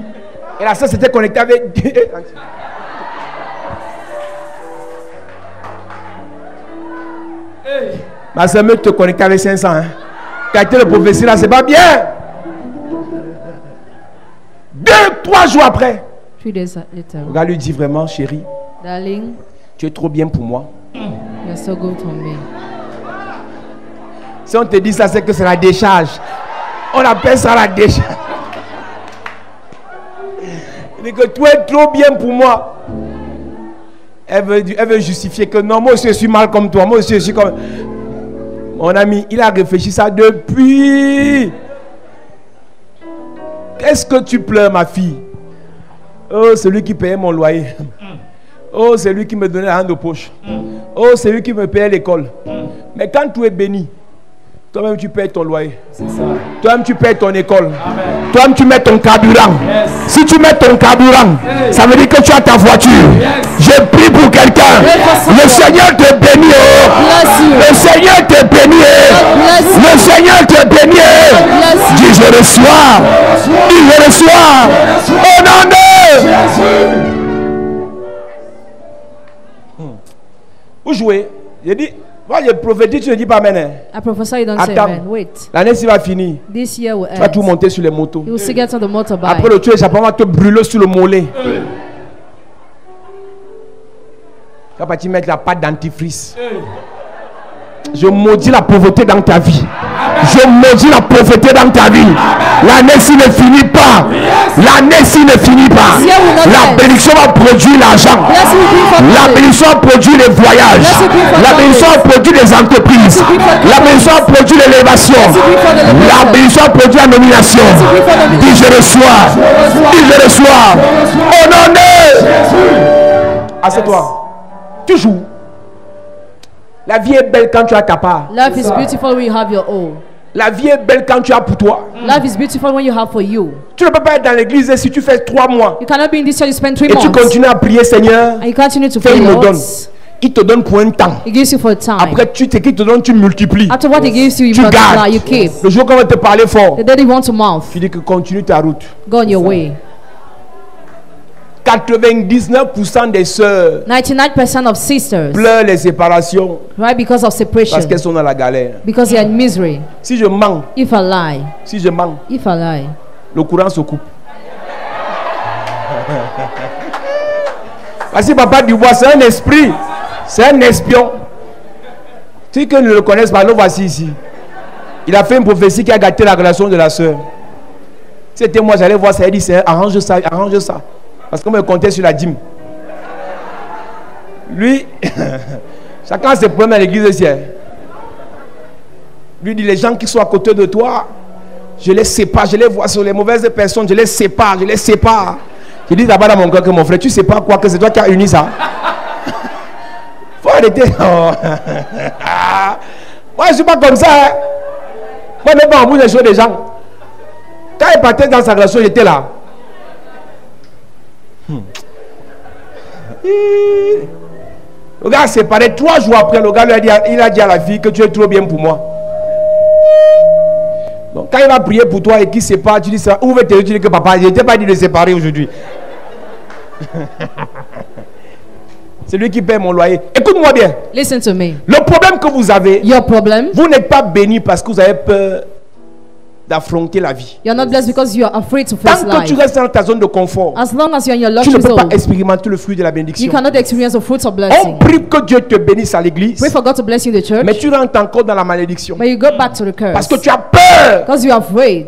Et la sœur s'était connectée avec. Ma sœur, me te connecter avec 500. Hein? Qualité de prophétie là, c'est pas bien. 2-3 jours après, 3 days later. le gars lui dit vraiment, chérie, Darling, tu es trop bien pour moi. you're so good for me. Si on te dit ça, c'est que c'est la décharge. On appelle ça la décharge. Il dit que tu es trop bien pour moi. Elle veut justifier que non, moi aussi je suis mal comme toi. Moi aussi je suis comme. Mon ami, il a réfléchi ça depuis. Qu'est-ce que tu pleures, ma fille? Oh, c'est lui qui payait mon loyer. Oh, c'est lui qui me donnait la hand de poche. Oh, c'est lui qui me payait l'école. Mais quand tu es béni, toi-même tu payes ton loyer. Toi-même tu payes ton école. Toi-même tu mets ton carburant. Si tu mets ton carburant, ça veut dire que tu as ta voiture. Je prie pour quelqu'un. Le Seigneur te bénit. Bless you. Le Seigneur te bénit. Bless you. Le Seigneur te bénit. Bless you. Dis je reçois. Dis je reçois. Au nom de. Vous jouez. J'ai dit, Moi, je prophétise, tu ne dis pas amen. I prophesy, you don't say Attends. amen. Wait. L'année ci va finir. This year will Tu vas tout end. monter sur les motos. You will still get on the motorbike. Après le tuer, ça va te brûler sur le mollet. Tu vas partir mettre la pâte dentifrice. Je maudis la pauvreté dans ta vie. Je maudis la pauvreté dans ta vie. L'année-ci ne finit pas. L'année-ci ne finit pas. La bénédiction va produire l'argent. La bénédiction va produire les voyages. La bénédiction va produire les entreprises. La bénédiction va produire l'élévation. La bénédiction va produire la nomination. Dis je reçois. Dis je reçois. Au nom de... Assieds-toi. Tu joues. La vie est belle quand tu as ta part. Life is beautiful when you have your own. La vie est belle quand tu as pour toi. Life is beautiful when you have for you. Tu ne peux pas être dans l'église si tu fais 3 mois You cannot be in this church, you spend 3 et tu months. continues à prier, Seigneur. And you continue to Fais, pray, il me Lord. donne. Il te donne pour un temps. He gives you for a time. Après, ce qu'il te donne, tu multiplies. After what he gives you, you Tu multiply, gardes. you keep. Le jour qu'on va te parler fort, The day you want to mouth, tu dis que continue ta route. go on your way. 99% des sœurs 99% of sisters, pleurent les séparations right, because of separation, parce qu'elles sont dans la galère. because they are in misery. Si je mens, If I lie, le courant se coupe. Parce que Papa Dubois, c'est un esprit, c'est un espion. Ceux qui ne le connaissent pas, le voici ici. Il a fait une prophétie qui a gâté la relation de la sœur. C'était moi, j'allais voir ça, il dit, arrange ça, arrange ça. Parce qu'on me comptait sur la dîme. Lui, chacun a ses problèmes à l'église ici. Lui dit, les gens qui sont à côté de toi, je les sépare, je les vois sur les mauvaises personnes, je les sépare, je les sépare. Je dis d'abord dans mon cœur que mon frère, tu sais pas quoi, que c'est toi qui as uni ça. Faut arrêter. Oh. Moi, je ne suis pas comme ça. Hein. Moi, je ne mets pas en bout des choses des gens. Quand il partait dans sa relation, j'étais là. Le gars s'est séparé 3 jours après. Le gars lui a dit, il a dit à la fille que tu es trop bien pour moi. Donc quand il va prier pour toi et qu'il se sépare, tu dis ça. Où veux-tu dire que papa, je n'étais pas dit de séparer aujourd'hui. C'est lui qui paie mon loyer. Écoute-moi bien. Listen to me. Le problème que vous avez, Your problem, vous n'êtes pas béni parce que vous avez peur d'affronter la vie. you're not blessed because you are afraid to face Tant que tu life. restes dans ta zone de confort, As long as you're in your tu ne luxury peux pas zone, expérimenter le fruit de la you bénédiction. cannot experience the fruits of On blessing. prie que Dieu te bénisse à l'église, Pray for God to bless you in the church, mais tu rentres encore dans la malédiction. but you go back to the curse Parce que tu as peur. because you are afraid.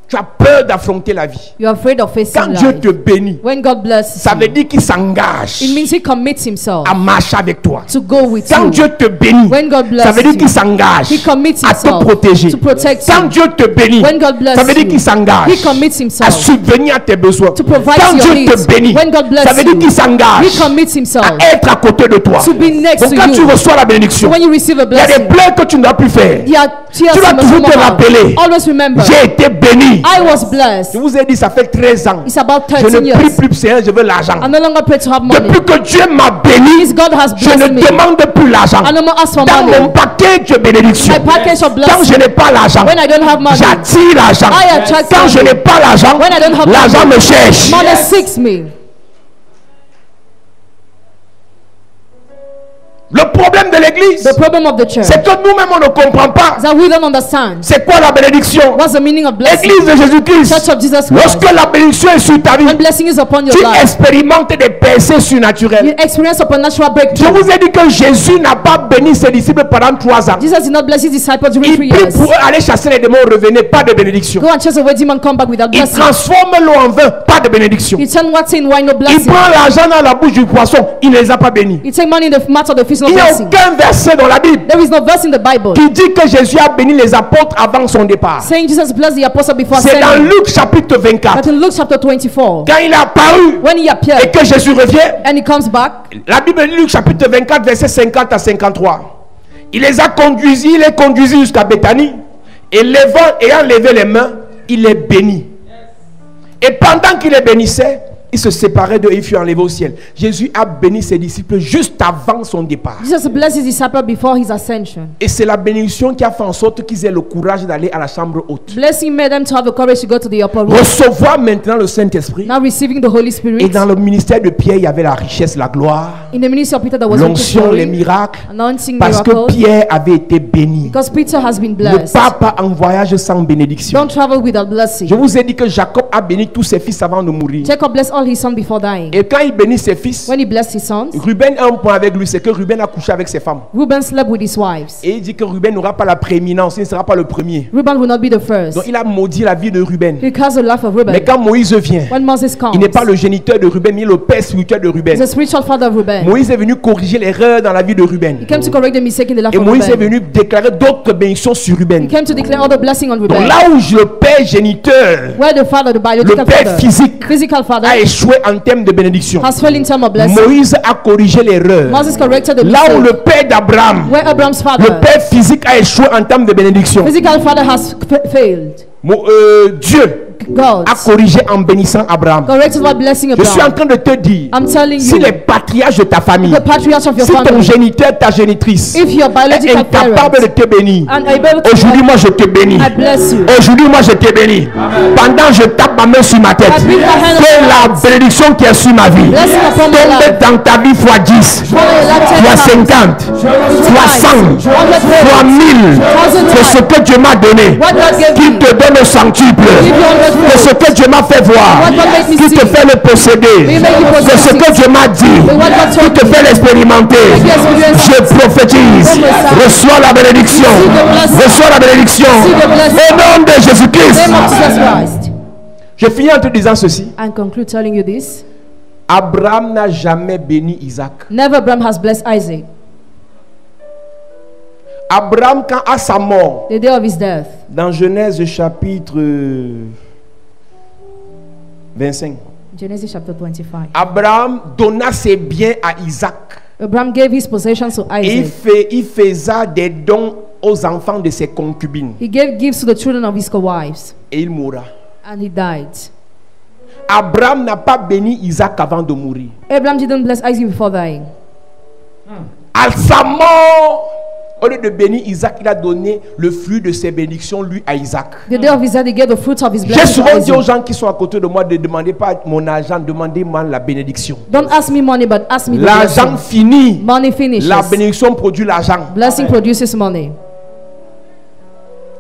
Tu as peur d'affronter la vie. You are afraid of facing Quand Dieu life. te bénit, When God blesses ça veut you, dire qu'il s'engage it means He commits Himself à marcher avec toi. to go with Quand you. Dieu te bénit, When God ça veut blesses dire you, qu'il s'engage He commits à te Himself protéger. to protect Quand you. Dieu te bénit, When God blesses ça veut dire you, qu'il s'engage He commits à Himself subvenir à tes besoins. to provide Quand your Dieu needs. te bénit, When God blesses ça veut dire you, qu'il s'engage He commits Himself à être à côté de toi. to be next Donc to quand tu you. reçois la bénédiction, When you receive a il y a des blessing, plaies que tu ne dois plus faire. there are tears Tu vas you must toujours te come out. rappeler. Always remember, J'ai été béni. I was Je blessed. vous ai dit, ça fait 13 ans. It's about Je 13 ne prie years. plus, Seigneur, je veux l'argent. I no longer pray to have money. Depuis que Dieu m'a béni, Since God has je ne blessed me, demande plus l'argent. I no more ask for Dans money. mon paquet de bénédiction, My package of quand blessing, je n'ai pas l'argent, when I don't have money, j'attire l'argent. I attract Quand je money. n'ai pas l'argent, When I don't have l'argent money, me cherche. money seeks me. Le problème de l'église, The problem of the church c'est que nous-mêmes, on ne comprend pas. is that we don't understand C'est quoi la bénédiction? what's the meaning of blessing. L'église de Jésus-Christ, Church of Jesus Christ. lorsque la bénédiction est sur ta vie, When blessing is upon your tu life, expérimentes des percées surnaturelles. you experience supernatural Je breakthrough. vous ai dit que Jésus n'a pas béni ses disciples pendant 3 ans. Jesus did not bless his disciples during Il 3 prie years. pour eux aller chasser les démons, revenez, pas de bénédiction. Go and chase away demon, come back without Il blessing. transforme l'eau en vin, pas de bénédiction. You turn water in wine, no Il blessing. prend l'argent dans la bouche du poisson, il ne les a pas bénis. You take money in the mouth of the fish, no Il n'y a blessing. aucun verset dans la Bible There is no verse in the Bible qui dit que Jésus a béni les apôtres avant son départ. saying Jesus blessed the apostle before C'est dans sending. Luc chapitre 24. But in Luke chapter 24, Quand il est apparu when he et appeared que Jésus revient, and he comes back, la Bible dit Luc chapitre 24 verset 50 à 53. Il les a conduisis, il les conduisit jusqu'à Béthanie et ayant levé les mains, il les bénit. Et pendant qu'il les bénissait, Il se séparait d'eux et il fut enlevé au ciel. Jésus a béni ses disciples juste avant son départ. Jesus blessed his disciples before his ascension. Et c'est la bénédiction qui a fait en sorte qu'ils aient le courage d'aller à la chambre haute. Blessing made them to have the courage to go to the upper room. Recevoir maintenant le Saint-Esprit. Now receiving the Holy Spirit. Et dans le ministère de Pierre, il y avait la richesse, la gloire, In the ministry of Peter, there was l'onction, les miracles. announcing Parce que miracles. Pierre avait été béni. Because Peter has been Ne blessed. pars pas en voyage sans bénédiction. Don't travel without blessing. Je vous ai dit que Jacob a béni tous ses fils avant de mourir. Jacob blessed all his sons before dying. Et quand il bénit ses fils, When he blessed his sons, Ruben a un point avec lui, c'est que Ruben a couché avec ses femmes. Reuben slept with his wives. Et il dit que Ruben n'aura pas la prééminence, il ne sera pas le premier. Reuben will not be the first. Donc il a maudit la vie de Ruben. He cursed the life of Mais Reuben. quand Moïse vient, When Moses comes, il n'est pas le géniteur de Ruben, mais le père spirituel de he's Ruben. the spiritual father of Reuben. Moïse est venu corriger l'erreur dans la vie de Ruben. He came to correct the mistake in the life Et of Moïse est Reuben. venu déclarer d'autres bénédictions sur He Ruben. came to declare all the blessing on Donc Reuben. là où le père géniteur, Where the father, the le biological père father, physique, physical father, a échoué en termes de bénédiction, has failed in terms of blessing. Moïse a corrigé l'erreur. Moses corrected the Là où mistake. le père d'Abraham, Where Abraham's le father, père physique a échoué en termes de bénédiction, physical father has failed. Dieu God a corrigé en bénissant Abraham. corrected what blessing Je suis en Abraham. train de te dire, I'm telling si you, les patriarches de ta famille, the patriarchs of your si ton family, géniteur, ta génitrice if your est biological incapable de parents te bénir, and able to aujourd'hui moi je te bénis. I bless you. Aujourd'hui moi je te bénis. Pendant je tape ma main sur ma tête, I bring my hand que on my la heart. bénédiction qui est sur ma vie Blessing upon my tombe life. dans ta vie fois 10, For your life, fois 50, fois 100, fois 1000. C'est ce que Dieu m'a donné, What God gave qui me, te donne au centuple. C'est ce que Dieu m'a fait voir, What God made me qui te see. fait le posséder. He made you C'est ce possess que it. Dieu m'a dit, What God qui told te me. fait l'expérimenter. you experience Je prophétise, reçois la bénédiction, Receive the blessing. reçois la bénédiction Receive the blessing. au nom de Jésus-Christ. name of Jesus Christ. Je finis en te disant ceci. And conclude telling you this. Abraham n'a jamais béni Isaac. Never Abraham has blessed Isaac. Abraham, quand à sa mort, The day of his death, dans Genèse chapitre 25, Genesis chapter 25. Abraham donna ses biens à Isaac. Abraham gave his possessions to Et Isaac. il faisait des dons aux enfants de ses concubines. He gave gifts to the children of his co-wives. Et il mourra. And he died. Abraham n'a pas béni Isaac avant de mourir. Abraham didn't bless Isaac before dying. À sa mort, au lieu de bénir Isaac, il a donné le fruit de ses bénédictions, lui, à Isaac. The day of his death, he gave the fruits of his J'ai blessing to souvent dit aux Isaac. gens qui sont à côté de moi de demander pas mon argent, demandez-moi la bénédiction. Don't ask me money, but ask me the L'argent blessing. finit. Money finishes. La bénédiction produit l'argent. Blessing produces money.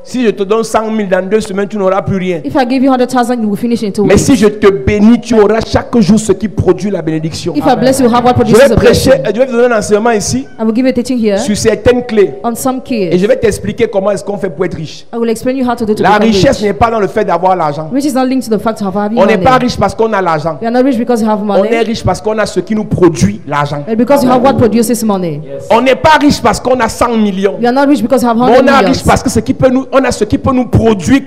Si je te donne 100 000 dans 2 semaines, tu n'auras plus rien. If I give you 100,000, you will finish in 2 Mais weeks. si je te bénis, tu auras chaque jour ce qui produit la bénédiction. If I bless you, have what Je produces vais a prêcher, blessing. je vais te donner un enseignement ici I will give you a teaching here sur certaines clés. on some Et keys. je vais t'expliquer comment est-ce qu'on fait pour être riche. I will explain you how to do to La become richesse rich. n'est pas dans le fait d'avoir l'argent. Which is not linked to the fact of having On n'est money. pas riche parce qu'on a l'argent. You are not rich because you have On est money, riche parce qu'on a ce qui nous produit l'argent. but because you have what produces money. On n'est pas riche parce qu'on a 100 millions. You are not rich because you have Mais 100 on est riche millions, parce que on a ce qui peut nous produire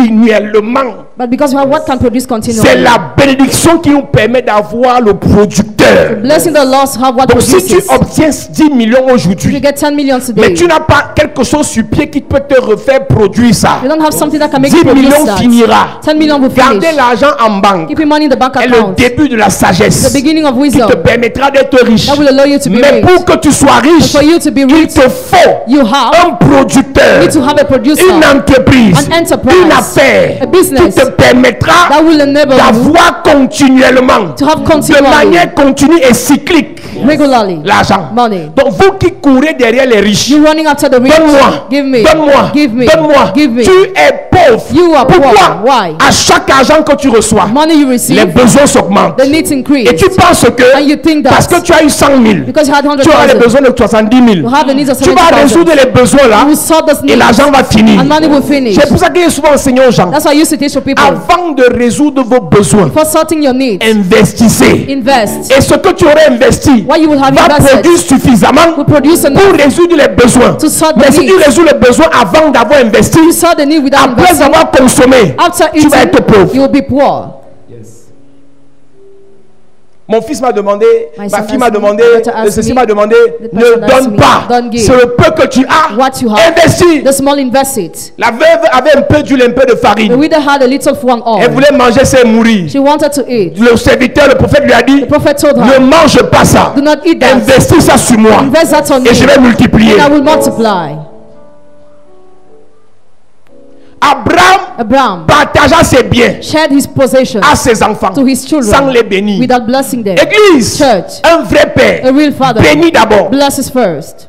continuellement. but because you have what can produce C'est continually. la bénédiction qui nous permet d'avoir le producteur. Blessing the lost have what Donc si tu produces. obtiens 10 millions If you aujourd'hui, get 10 millions mais today, tu n'as pas quelque chose sur pied qui peut te refaire produire ça, you don't have something that can make 10 you produce millions that. finira. 10 millions will Garder finish. l'argent en banque Keeping money in the bank est le account, début de la sagesse the beginning of qui wisdom, te permettra d'être riche. that will allow you to be Mais rich. pour que tu sois But riche, for you to be il rich, te faut you have un producteur, need to have a producer, une entreprise, an enterprise, une affaire a qui business te permettra that will enable you d'avoir continuellement, to have de continually, manière continue et cyclique, regularly, l'argent. money. Donc vous qui courez derrière les riches, You running after the rich. donne-moi, Give me. donne-moi, Give me. donne-moi. Give me. Tu es pauvre. You are Pourquoi? poor. Why? À chaque argent que tu reçois, Money you les receive, besoins s'augmentent. the needs increase. Et tu penses que And you think that parce que tu as eu 100 000, because you had tu auras les 100,000, besoins de 70 000. you have the needs of Tu vas 70,000. résoudre les besoins là You will solve those et needs, l'argent va finir. and money will finish. C'est pour ça que j'ai souvent enseigné aux gens, That's why I used to teach to people. avant de résoudre vos besoins, For sorting your needs, investissez. invest. Et ce que tu aurais investi What you will have va invested produire suffisamment will produce enough pour résoudre les besoins. to sort Mais the si tu needs. résous les besoins avant d'avoir investi, You saw the need without après investing. avoir consommé, After tu vas être eating, pauvre. you will be poor. Mon fils m'a demandé, My ma son fille m'a asked me, demandé, my daughter asked ceci me, m'a demandé, the ne person asked donne me, pas. don't give. C'est le peu que tu as, What you have, investis. the small invest it. La veuve avait un peu d'huile, un peu de The farine. widow had a little one Elle oil. voulait manger sans mourir. She wanted to eat. Le serviteur, le prophète lui a dit, The prophet told ne her, mange pas ça. do not eat that. Investis ça sur moi. Invest that on me, Et je vais multiplier. and I will multiply. Abraham partagea ses biens shared his possessions à ses enfants to his children sans les bénir. without blessing them. Église, Church, un vrai père a real father bénit d'abord. blesses first.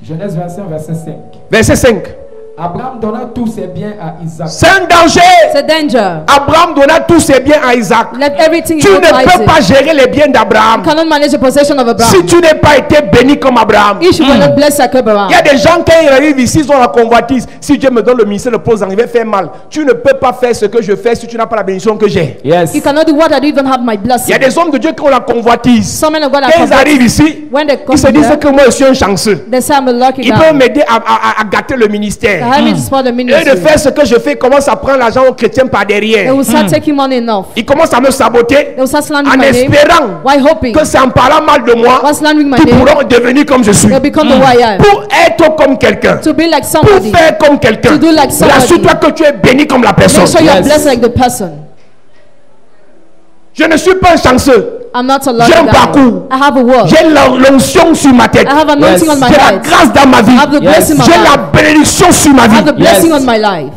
Genèse 25, verset 5. Verset 5. Abraham donna tous ses biens à Isaac. C'est un danger. It's a danger. Abraham donna tous ses biens à Isaac. Let everything Tu you ne go to peux pas Isaac. gérer les biens d'Abraham You cannot manage the possession of Abraham. si tu n'es pas été béni comme Abraham. If you were not blessed like Abraham. Il y a des gens quand ils arrivent ici, ils ont la convoitise. Si Dieu me donne le ministère de pause, il va faire mal. Tu ne peux pas faire ce que je fais si tu n'as pas la bénédiction que j'ai. Yes. You cannot do what I do, even have my Il y blessing. a des hommes de Dieu qui ont la convoitise. Some men of God are Quand ils arrivent converted. ici, When they come ils se disent here, que moi je suis un chanceux. they say I'm a lucky Ils peuvent guy. m'aider à gâter le ministère. They help me to support the Et de ministry. faire ce que je fais, commence à prendre l'argent aux chrétiens par They derrière. will start taking money enough. Ils commencent à me saboter They will start slandering en my name. espérant Why hoping? que c'est en parlant mal de moi Why slandering my qu'ils name? pourront devenir comme je suis. They'll become the way I am. Pour être comme quelqu'un, To be like pour somebody. faire comme quelqu'un, To do like somebody. rassure-toi que tu es béni comme la personne. Make sure you're Yes. blessed like the person. Je ne suis pas un chanceux. I'm not a J'ai lucky un guy. parcours. I have a work. J'ai l'onction sur ma tête. I have anointing Yes. on my J'ai la head. grâce dans ma vie. I have the Yes. blessing on J'ai my la life. bénédiction sur ma I have the vie. blessing Yes. on my life.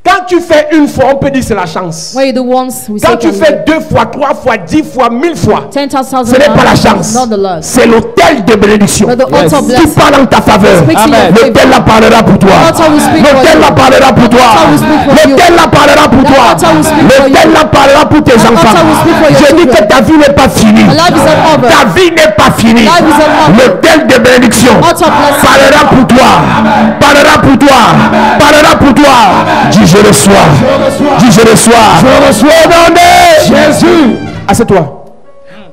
Quand tu fais une fois, on peut dire c'est la chance. When you do once, we say Quand tu can fais do. 2 fois, 3 fois, 10 fois, 1000 fois, 10,000 ce n'est pas la chance. not the luck. C'est l'autel de bénédiction But the altar of qui blessing parle en ta faveur. speaks in your Amen. favor. L'autel la parlera pour toi. altar will speak for L'autel you. la parlera pour toi. altar will speak for you. L'autel la parlera pour The toi. altar will speak for L'autel you. la parlera pour tes The enfants. altar will speak for your Je dis que children. ta vie n'est pas finie. My life is not over. Ta vie n'est pas finie. Life is not over. L'autel de bénédiction Altar of blessing. parlera pour toi. Parlera pour toi. Parlera pour toi. Dis je reçois. Dis je reçois. Je reçois au nom de Jésus. Assieds-toi.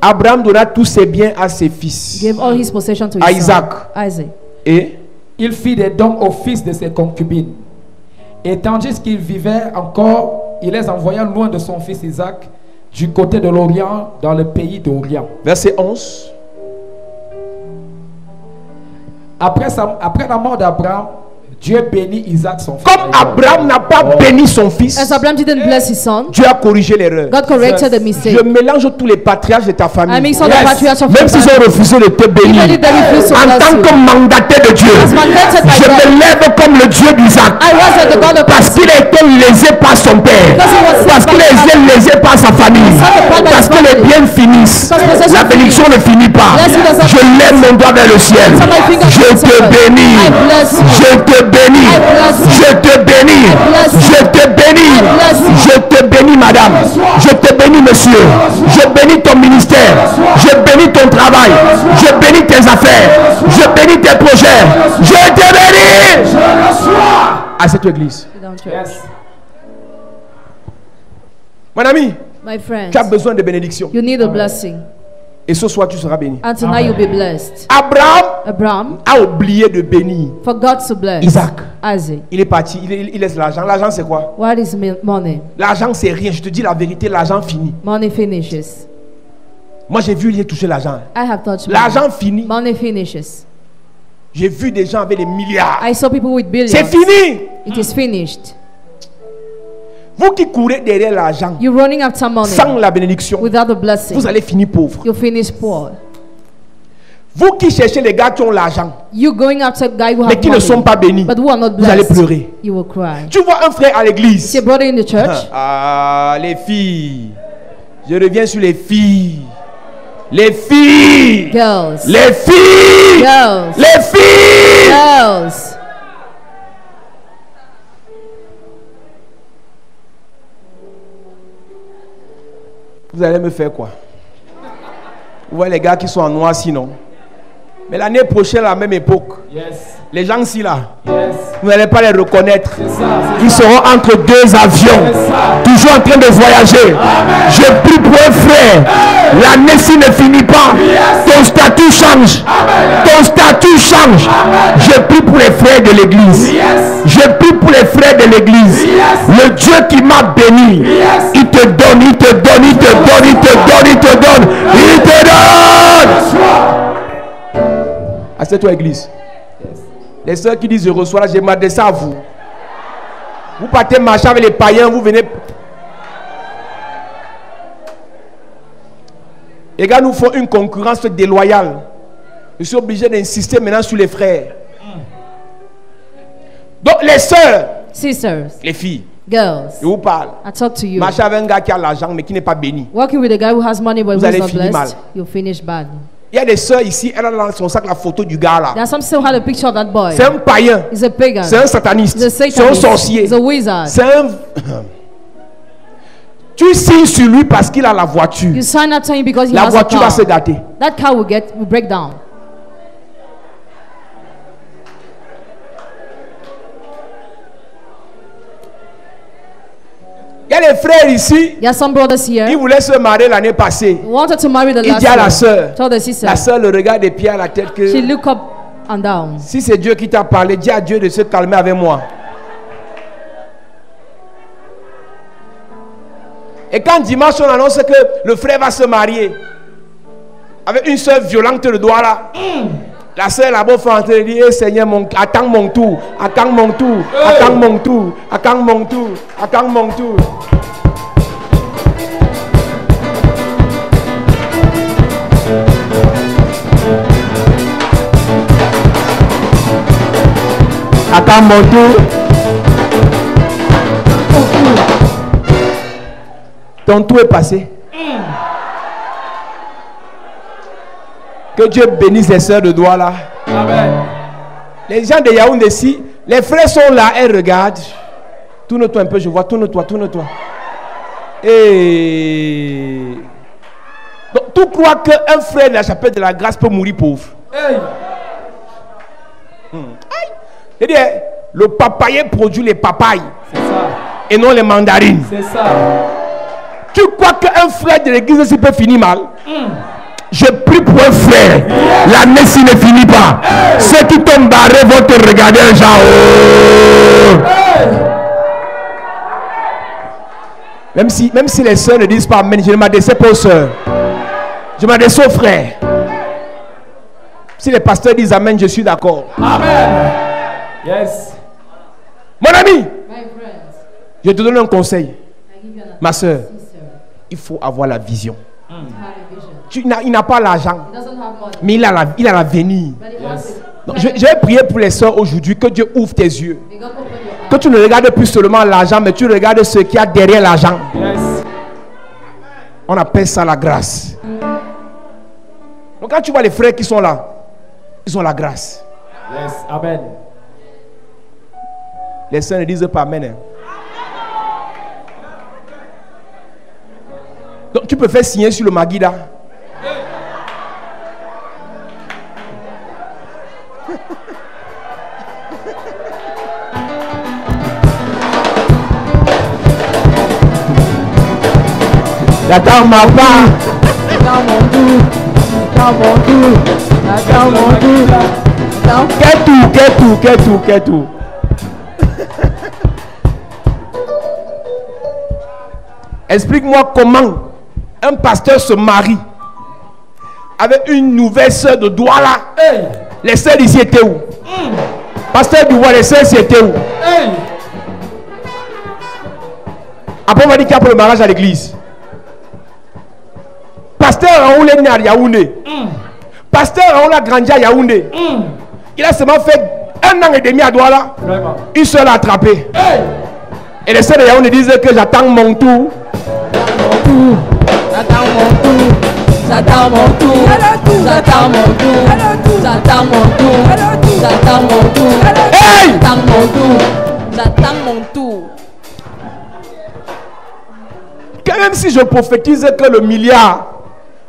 Abraham donna tous ses biens à ses fils. Gave all his possession to À his Isaac. son, Isaac. Et Il fit des dons aux fils de ses concubines. Et tandis qu'il vivait encore, il les envoya loin de son fils Isaac, du côté de l'Orient, dans le pays d'Orient. verset 11. Après la mort d'Abraham, Dieu bénit Isaac son fils. Comme Abraham n'a pas béni son fils, As Abraham didn't bless his son, Dieu a corrigé l'erreur. God corrected the mistake. Je mélange tous les patriarches de ta I famille. mix all the patriarchs of Même your s'ils family. ont refusé de te bénir. Even if they refuse to En bless tant you. que mandaté de Dieu, As mandated by je God. me lève comme le Dieu d'Isaac. I rise at the God of Parce qu'il a été lésé par son père. Because he was Parce qu'il a été lésé par sa famille. Parce que les biens finissent. Because La bénédiction ne finit pas. Blessing does not Je lève mon doigt vers le ciel. So my finger Je points te upward. bénis. I bless you. Je te bénis. I bless you. Je te bénis. bless you. Je te bénis. I bless you. Je te bénis, madame. Je te bénis, monsieur. Je bénis ton ministère. Je bénis ton travail. Je bénis tes affaires. Je bénis tes projets. Je te bénis. À cette église. Sit down, church. Yes. Mon ami, My friends, tu as besoin de bénédiction. you need a blessing. Et ce soir, tu seras béni. And tonight you'll be blessed. Abraham Abraham a oublié de bénir forgot to bless Isaac. Isaac. Il est parti, il laisse l'argent. L'argent, c'est quoi? What is money? L'argent, c'est rien. Je te dis la vérité, l'argent finit. Money finishes. Moi, j'ai vu, il a touché l'argent. I have touched money. L'argent finit. Money finishes. J'ai vu des gens avec des milliards. I saw people with billions. C'est fini. It is finished. Vous qui courez derrière l'argent You're running after money sans la bénédiction, without the blessing. vous allez finir pauvre. You'll finish poor. Vous qui cherchez les gars qui ont l'argent, You going after guys who mais have qui ne money, sont pas bénis, but who are not vous allez blessed. pleurer. You will cry. Tu vois un frère à l'église. See a brother in the church. Ah, les filles. Je reviens sur les filles. Les filles. Girls. Les filles. Girls. Les filles. Girls. Vous allez me faire quoi? Vous voyez les gars qui sont en noir sinon. Mais l'année prochaine, à la même époque, Yes. les gens ici là, Yes. vous n'allez pas les reconnaître. C'est ça. Ils seront entre deux avions, toujours en train de voyager. Je prie pour un frère. L'année ci ne finit pas. Ton statut change. Ton statut change. Je prie pour les frères de l'église. Je prie pour les frères de l'église. Le Dieu qui m'a béni, il te donne, il te donne, il te donne, il te donne, il te donne, il te donne. Assieds-toi, église. Les sœurs qui disent je reçois, là, j'ai m'adressé à vous. Vous partez marcher avec les païens, vous venez. Les gars nous font une concurrence déloyale. Je suis obligé d'insister maintenant sur les frères. Donc les sœurs, Sisters, les filles, girls, je vous parle. I talk to you. Marchez avec un gars qui a l'argent mais qui n'est pas béni. Working with a guy who has money but Vous who's allez not finir blessed, mal. you'll finish bad. Il y a des sœurs ici, elle a dans son sac la photo du gars là. There are some still had a picture of that boy. C'est un païen, He's a pagan. c'est un sataniste, He's a c'est un satanist. sorcier, He's a wizard. c'est un... Tu signes sur lui parce qu'il a la voiture. You sign that to him because he La has a voiture va car. se gâter. That car will break down. Il y a des frères ici, There are some brothers here ils voulaient se marier l'année passée. who wanted to marry the Il last dit à la year. sœur, Told the sister. la sœur le regarde des pieds à la tête que She look up and down. si c'est Dieu qui t'a parlé, dis à Dieu de se calmer avec moi. Et quand dimanche on annonce que le frère va se marier avec une sœur violente le doigt là, la sœur là-bas fait entrer et dit hey, Seigneur, attends mon tour, attends mon tour, attends mon tour, attends mon tour, attends mon tour. Attends mon tour. Ton tour est passé. Que Dieu bénisse les sœurs de Douala. Amen. Les gens de Yaoundé ici, les frères sont là, elles regardent. Tourne-toi un peu, je vois. Tourne-toi, tourne-toi. Et donc, tu crois qu'un frère de la chapelle de la grâce peut mourir pauvre? Hey. C'est-à-dire, le papayer produit les papayes C'est ça. et non les mandarines. C'est ça. Tu crois qu'un frère de l'église ici peut finir mal? Je prie pour un frère. L'année s'il ne finit pas. Ceux qui tombent barrés vont te regarder un genre. Même si les sœurs ne disent pas amen, je ne m'adresse pas aux sœurs. Je m'adresse aux frères. Si les pasteurs disent amen, je suis d'accord. Amen. Yes. Mon ami, My friends, je te donne un conseil. I give you an Ma soeur, advice, sister. il faut avoir la vision. Have a vision. Il n'a pas l'argent, He doesn't have money, mais il a l'avenir. but he has it. Donc, je vais prier pour les sœurs aujourd'hui, que Dieu ouvre tes yeux. May God open your eyes. Que tu ne regardes plus seulement l'argent, mais tu regardes ce qu'il y a derrière l'argent. Yes. On appelle ça la grâce. Donc quand tu vois les frères qui sont là, ils ont la grâce. Yes. Amen. Les sœurs ne disent pas amen. Donc tu peux faire signer sur le Maguida. J'attends ma part. Dans mon tour, dans mon tour, dans mon tour, dans Quel tout. Explique-moi comment un pasteur se marie avec une nouvelle sœur de Douala. Hey. Les sœurs ici étaient où? Pasteur du roi, les sœurs ici étaient où? Hey. Après on va dire qu'il y a pour le mariage à l'église. Pasteur Raoul est né à Yaoundé. Pasteur Raoul a grandi à Yaoundé. Il a seulement fait 1 an et demi à Douala. Vraiment. Une seule l'a attrapé. Hey. Et les sœurs de Yaoundé disent que j'attends mon tour. J'attends mon tour, j'attends mon tour, j'attends mon tour, j'attends mon tour, j'attends mon tour, Hey! j'attends mon tour, j'attends mon tour. Que même si je prophétise que le milliard,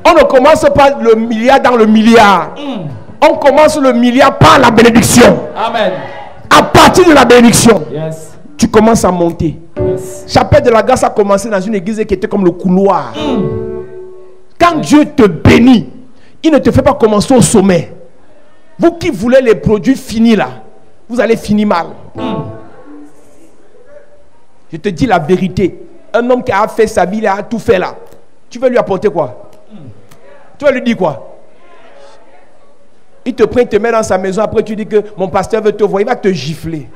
on ne commence pas le milliard dans le milliard. On commence le milliard par la bénédiction. Amen. À partir de la bénédiction, Yes. tu commences à monter. Yes. Chapelle de la grâce a commencé dans une église qui était comme le couloir. Quand Dieu te bénit, il ne te fait pas commencer au sommet. Vous qui voulez les produits finis là, vous allez finir mal. Je te dis la vérité. Un homme qui a fait sa vie, il a tout fait là. Tu veux lui apporter quoi? Tu vas lui dire quoi? Il te prend, il te met dans sa maison. Après tu dis que mon pasteur veut te voir. Il va te gifler.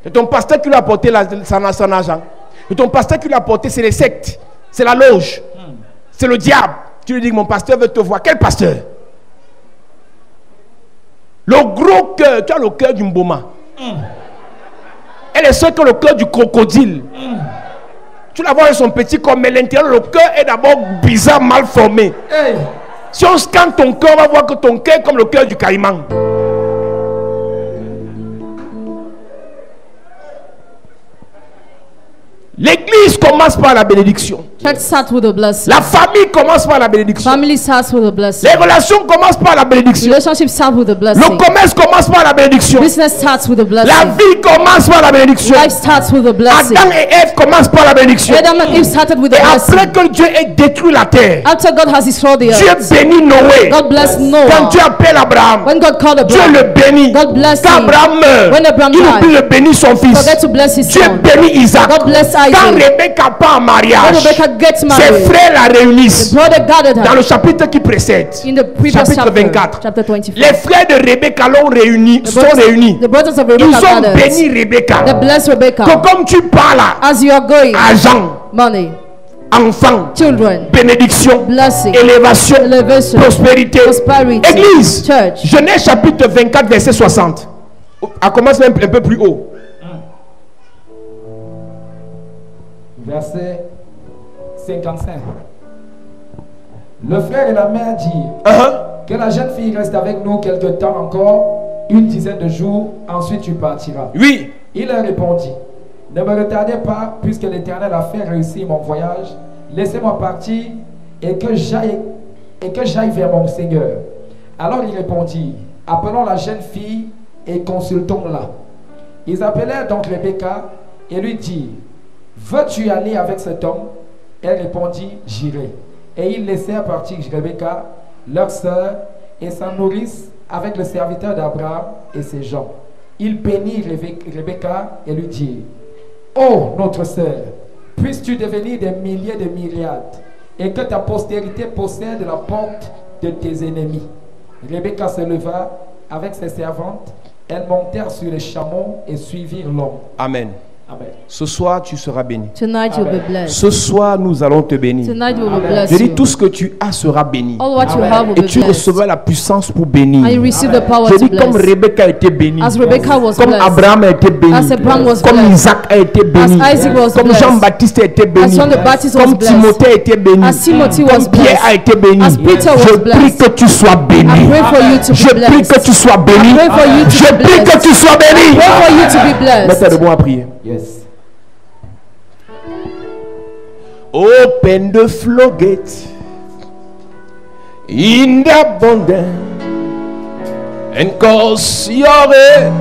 C'est ton pasteur qui lui a apporté son argent. Et ton pasteur qui lui a apporté, c'est les sectes. C'est la loge. C'est le diable. Tu lui dis que mon pasteur veut te voir. Quel pasteur? Le gros cœur. Tu as le cœur du mboma. Elle est seule que le cœur du crocodile. Tu la vois avec son petit corps, mais l'intérieur, le cœur est d'abord bizarre, mal formé. Hey. Si on scanne ton cœur, on va voir que ton cœur est comme le cœur du caïman. L'église commence par la bénédiction. Church starts with a blessing. La famille commence par la bénédiction. Family starts with a blessing. Les relations commencent par la bénédiction. Relationship starts with a Le blessing. commerce commence par la bénédiction. Business starts with a La blessing. vie commence par la bénédiction. Life starts with a blessing. Adam et Ève commencent par la bénédiction. Adam and Eve started with Et a après blessing. que Dieu ait détruit la terre, After God has destroyed the Dieu earth, bénit Noé. God blessed Quand Noah. Dieu appelle Abraham, When God called Dieu Abraham, le bénit. God blessed Quand him. Abraham meurt, When Abraham il oublie died, de bénir son fils. forget to bless his Dieu son. bénit Isaac. God bless Quand Isaac. Rebecca part en When mariage, Rebecca gets ses married, frères la réunissent. the brother gathered Dans her. le chapitre qui précède, In the previous chapitre chapter, 24, chapter 24, les frères de Rebecca l'ont réuni, sont réunis. the brothers of Ils Rebecca ont gathered. béni Rebecca. They blessed Rebecca. Que comme tu parles, As you are going, argent, money, enfant, children, bénédiction, blessing, élévation, elevation, prospérité. prosperity, Église, church. Genèse chapitre 24, verset 60. Elle commence même un peu plus haut. Verset 55. Le frère et la mère dirent que la jeune fille reste avec nous quelque temps encore, une dizaine de jours, ensuite tu partiras. Oui. Il leur répondit, ne me retardez pas, puisque l'Éternel a fait réussir mon voyage. Laissez-moi partir et que j'aille vers mon Seigneur. Alors il répondit, appelons la jeune fille et consultons-la. Ils appelèrent donc Rebecca et lui dirent, veux-tu aller avec cet homme? Elle répondit, j'irai. Et ils laissèrent partir Rebecca, leur sœur, et sa nourrice avec le serviteur d'Abraham et ses gens. Ils bénirent Rebecca et lui dirent, ô notre sœur, puisses-tu devenir des milliers de myriades, et que ta postérité possède la porte de tes ennemis. Rebecca se leva avec ses servantes, elles montèrent sur les chameaux et suivirent l'homme. Amen. Amen. Ce soir, tu seras béni. Tonight you'll be blessed. Ce soir, nous allons te bénir. Tonight we will Amen. bless Je dis, you. tout ce que tu as sera béni. All what you Amen. have will Et be tu blessed. recevras la puissance pour bénir. And you receive the power Je to dis, comme bless. Rebecca a été bénie, As Rebecca was comme blessed, Abraham a été béni, as Abraham was comme blessed, Isaac a été béni, as Isaac was comme blessed, Jean-Baptiste a été béni, as John the Baptist was comme blessed, Timothée a été béni, as Timothy was comme Pierre blessed, a été béni. as Peter Je was prie blessed. que tu sois béni. I pray for you to Je be prie que blessed. tu sois béni. I pray for you to Je be prie que blessed. tu sois béni. Pray for you to be blessed. Mettez debout à prier. Yes. Open the floodgates in the abundance and cause your rain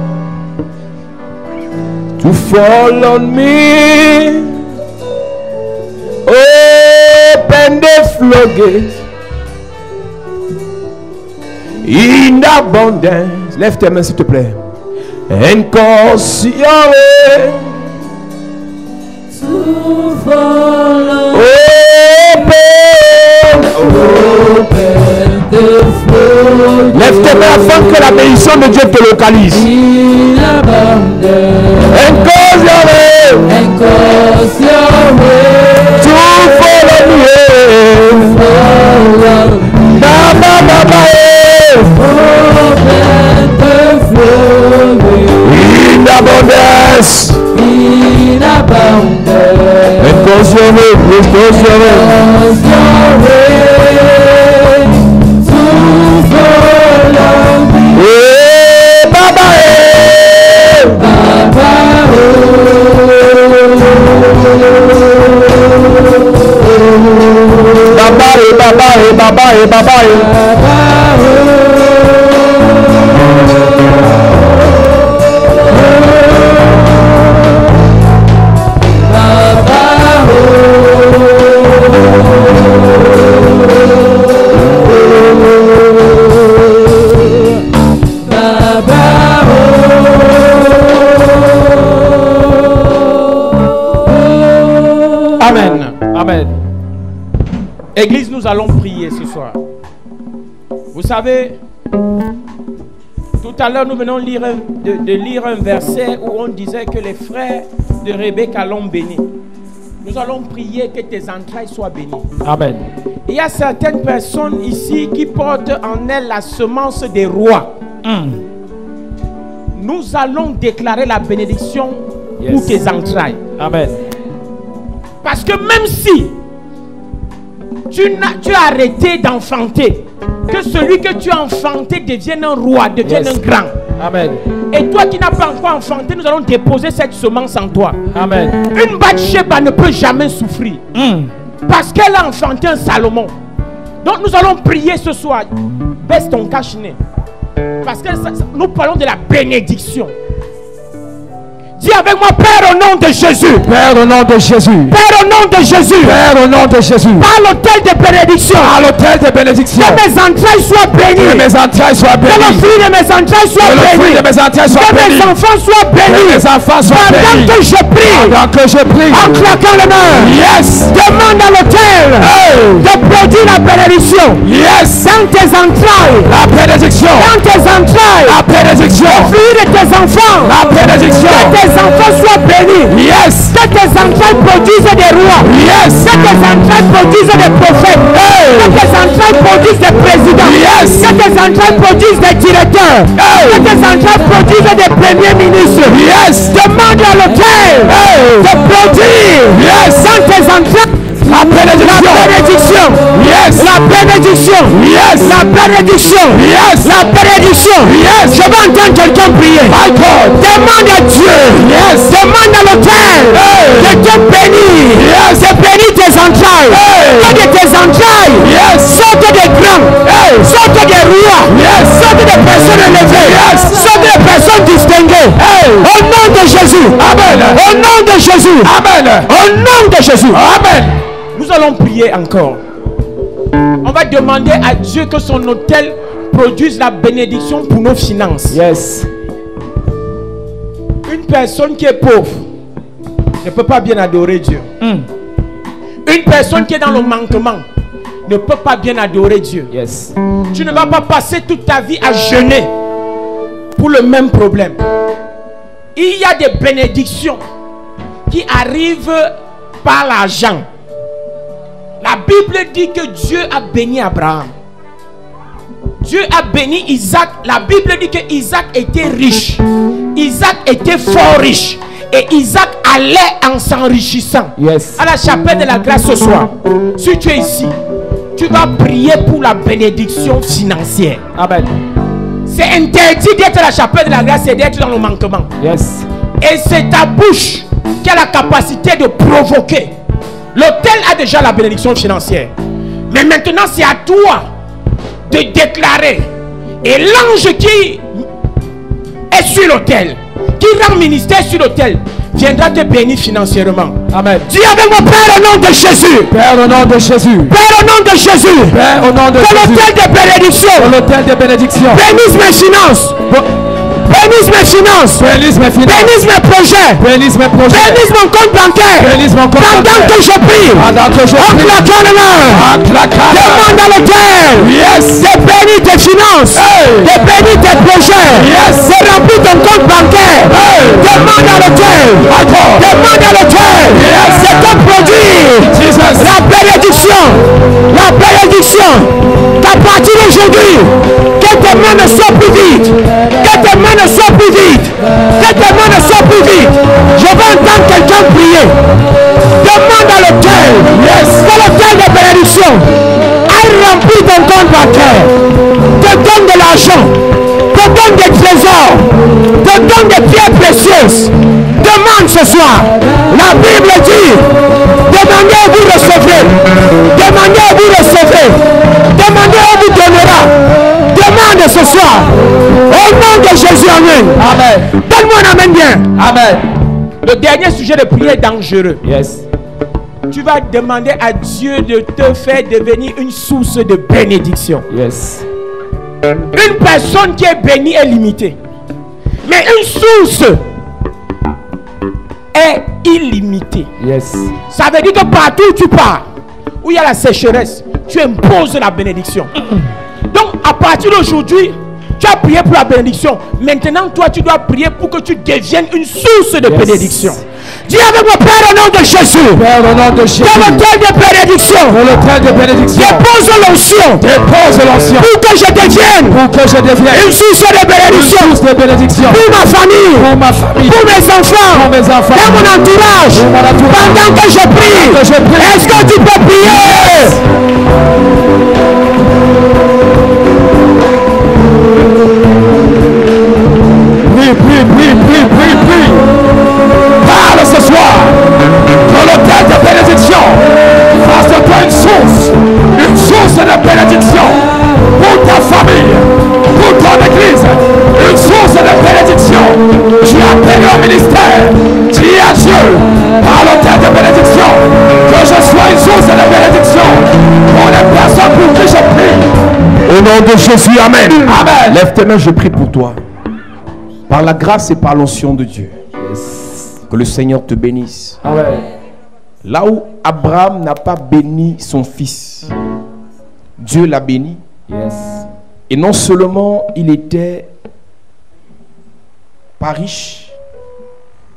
to fall on me. Open the floodgates in the abundance. Lève tes mains s'il te plaît. And cause your rain To follow, open the flow. Lève tes mains afin que la bénédiction de Dieu te localise. In abundance, And cause your way and cause your way to follow me. follow. Ba, ba, ba, ba, eh. Open the flow. In abundance. In abundance, And cause your way, cause your way. cause your way to follow me. Eh, ba, ba, eh. Baba, eh, baba, eh, baba, eh, baba, eh. Église, nous allons prier ce soir. Vous savez, tout à l'heure, nous venons de lire un verset où on disait que les frères de Rebecca l'ont béni. Nous allons prier que tes entrailles soient bénies. Amen. Il y a certaines personnes ici qui portent en elles la semence des rois. Nous allons déclarer la bénédiction pour tes entrailles. Amen. Parce que même si tu as arrêté d'enfanter, que celui que tu as enfanté devienne un roi, devienne un grand. Amen. Et toi qui n'as pas encore enfanté, nous allons déposer cette semence en toi. Amen. Une Bathsheba ne peut jamais souffrir. Parce qu'elle a enfanté un Salomon. Donc nous allons prier ce soir. Baisse ton cache-nez. Parce que nous parlons de la bénédiction. Dis avec moi, Père au nom de Jésus. Père au nom de Jésus. Père au nom de Jésus. Père au nom de Jésus. Par l'autel de bénédiction. Par l'autel de bénédiction. Que mes entrailles soient bénies. Que mes entrailles soient bénies. Que le fruit de mes entrailles soit béni. Que le fruit de mes entrailles soit béni. Que mes enfants soient bénis. Que mes enfants soient bénis. Pendant que je prie. Pendant que je prie. En claquant les mains. Yes. Demande à l'autel de produire la bénédiction. Yes. Dans tes entrailles. La bénédiction. Dans tes entrailles. La bénédiction. Le fruit de tes enfants. La bénédiction. Que tes enfants soient bénis. Yes. Que tes entrailles produisent des rois. Yes. Que tes entrailles produisent des prophètes. Que tes entrailles produisent des présidents. Yes. Que tes entrailles produisent des directeurs. Que tes entrailles produisent des premiers ministres. Yes. Demande à l'autel de produire dans tes entrailles la bénédiction. Yes. La bénédiction. Yes. La bénédiction. Yes. La bénédiction. Yes. Je vais entendre quelqu'un prier. My God. Demande à Dieu. Yes. Demande à l'autel de te bénir. Yes. De bénir tes entrailles. Que de tes entrailles sortent des grands. Sortent des rois. Sortent des personnes élevées. Sortent des personnes distinguées. Au nom de Jésus. Amen. Au nom de Jésus. Amen. Au nom de Jésus. Amen. Nous allons prier encore. On va demander à Dieu que son autel produise la bénédiction pour nos finances. Yes. Une personne qui est pauvre ne peut pas bien adorer Dieu. Une personne qui est dans le manquement ne peut pas bien adorer Dieu. Yes. Tu ne vas pas passer toute ta vie à jeûner pour le même problème. Il y a des bénédictions qui arrivent par l'argent. La Bible dit que Dieu a béni Abraham. Dieu a béni Isaac. La Bible dit que Isaac était riche. Isaac était fort riche. Et Isaac allait en s'enrichissant. Yes. À la chapelle de la grâce ce soir, si tu es ici, tu vas prier pour la bénédiction financière. Amen. C'est interdit d'être à la chapelle de la grâce et d'être dans le manquement. Yes. Et c'est ta bouche qui a la capacité de provoquer. L'autel a déjà la bénédiction financière. Mais maintenant, c'est à toi de déclarer. Et l'ange qui est sur l'autel, qui rend ministère sur l'autel, viendra te bénir financièrement. Amen. Dis avec moi, Père au nom de Jésus. Père au nom de Jésus. Père au nom de Jésus. Père au nom de que Jésus. l'autel de bénédiction. L'autel de bénédiction. Bénisse mes finances. Bénisse mes finances. Bénisse mes finances. Bénisse mes projets. Bénisse mes projets. Bénisse mon compte bancaire. Bénisse mon compte Pendant bancaire. que je prie. Pendant que je En prie. claquant les mains. En claquant les mains. Demande à l'autel. Yes. De bénir tes finances. De bénir tes projets. Yes. De remplir ton compte bancaire. Demande à l'autel. Demande à l'autel. Yes. De te produire. Jesus. La bénédiction. La bénédiction. Qu'à partir d'aujourd'hui, que tes mains ne soient plus vides. Que tes mains ne soient plus vides. Que tes mains ne soient plus vides. Je veux entendre quelqu'un prier. Demande à l'autel. Que l'autel de bénédiction aille remplir ton compte bancaire. Te donne de l'argent. Te donne des trésors. Te donne des pierres précieuses. Demande ce soir. La Bible dit, demandez et vous recevrez. Demandez et vous recevrez. Demandez et vous donnera. Demande ce soir. Au nom de Jésus, amen. Amen. Donne-moi un amen bien. Amen. Le dernier sujet de prière est dangereux. Yes. Tu vas demander à Dieu de te faire devenir une source de bénédiction. Yes. Une personne qui est bénie est limitée. Mais une source est illimitée. Yes. Ça veut dire que partout où tu pars, où il y a la sécheresse, tu imposes la bénédiction. Donc à partir d'aujourd'hui, tu as prié pour la bénédiction. Maintenant, toi, tu dois prier pour que tu deviennes une source de bénédiction. Dis avec mon Père au nom de Jésus. Père au nom de Jésus. Dans l'autel de bénédiction. Dans l'autel de bénédiction. Dépose l'onction. Dépose l'onction. Pour que je devienne. Pour que je devienne. Une source de bénédiction. Une source de bénédiction. Pour ma famille. Pour ma famille. Pour mes enfants. Pour mes enfants. Dans mon entourage. Pour mon entourage. Pendant que je prie. Est-ce que tu peux prier? Prie. Parle ce soir. Dans l'autel de bénédiction. Fasse de toi une source de bénédiction. Pour ta famille, pour ton église. Une source de bénédiction. Tu as appelé au ministère. Dis à Dieu, par l'autel de bénédiction, que je sois une source de bénédiction pour les personnes pour qui je prie. Au nom de Jésus, amen. Amen. Lève tes mains, je prie pour toi. Par la grâce et par l'onction de Dieu. Que le Seigneur te bénisse. Amen. Là où Abraham n'a pas béni son fils, Dieu l'a béni. Yes. Et non seulement il était pas riche,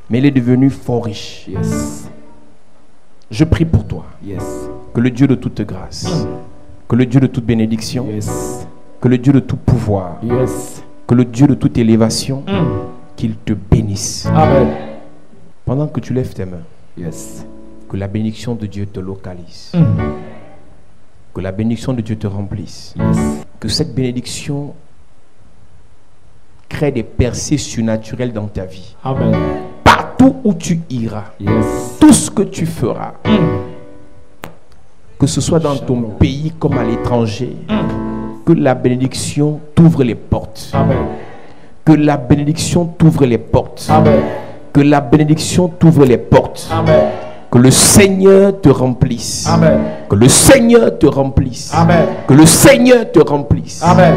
mais il est devenu fort riche. Yes. Je prie pour toi. Yes. Que le Dieu de toute grâce, que le Dieu de toute bénédiction, Yes. que le Dieu de tout pouvoir, Yes. que le Dieu de toute élévation, qu'il te bénisse. Amen. Pendant que tu lèves tes mains, Yes. que la bénédiction de Dieu te localise. Que la bénédiction de Dieu te remplisse. Yes. Que cette bénédiction crée des percées surnaturelles dans ta vie. Amen. Partout où tu iras, Yes. tout ce que tu feras, que ce soit dans ton pays comme à l'étranger, que la bénédiction t'ouvre les portes. Amen. Que la bénédiction t'ouvre les portes. Amen. Que la bénédiction t'ouvre les portes. Amen. Que le Seigneur te remplisse. Amen. Que le Seigneur te remplisse. Amen. Que le Seigneur te remplisse. Amen.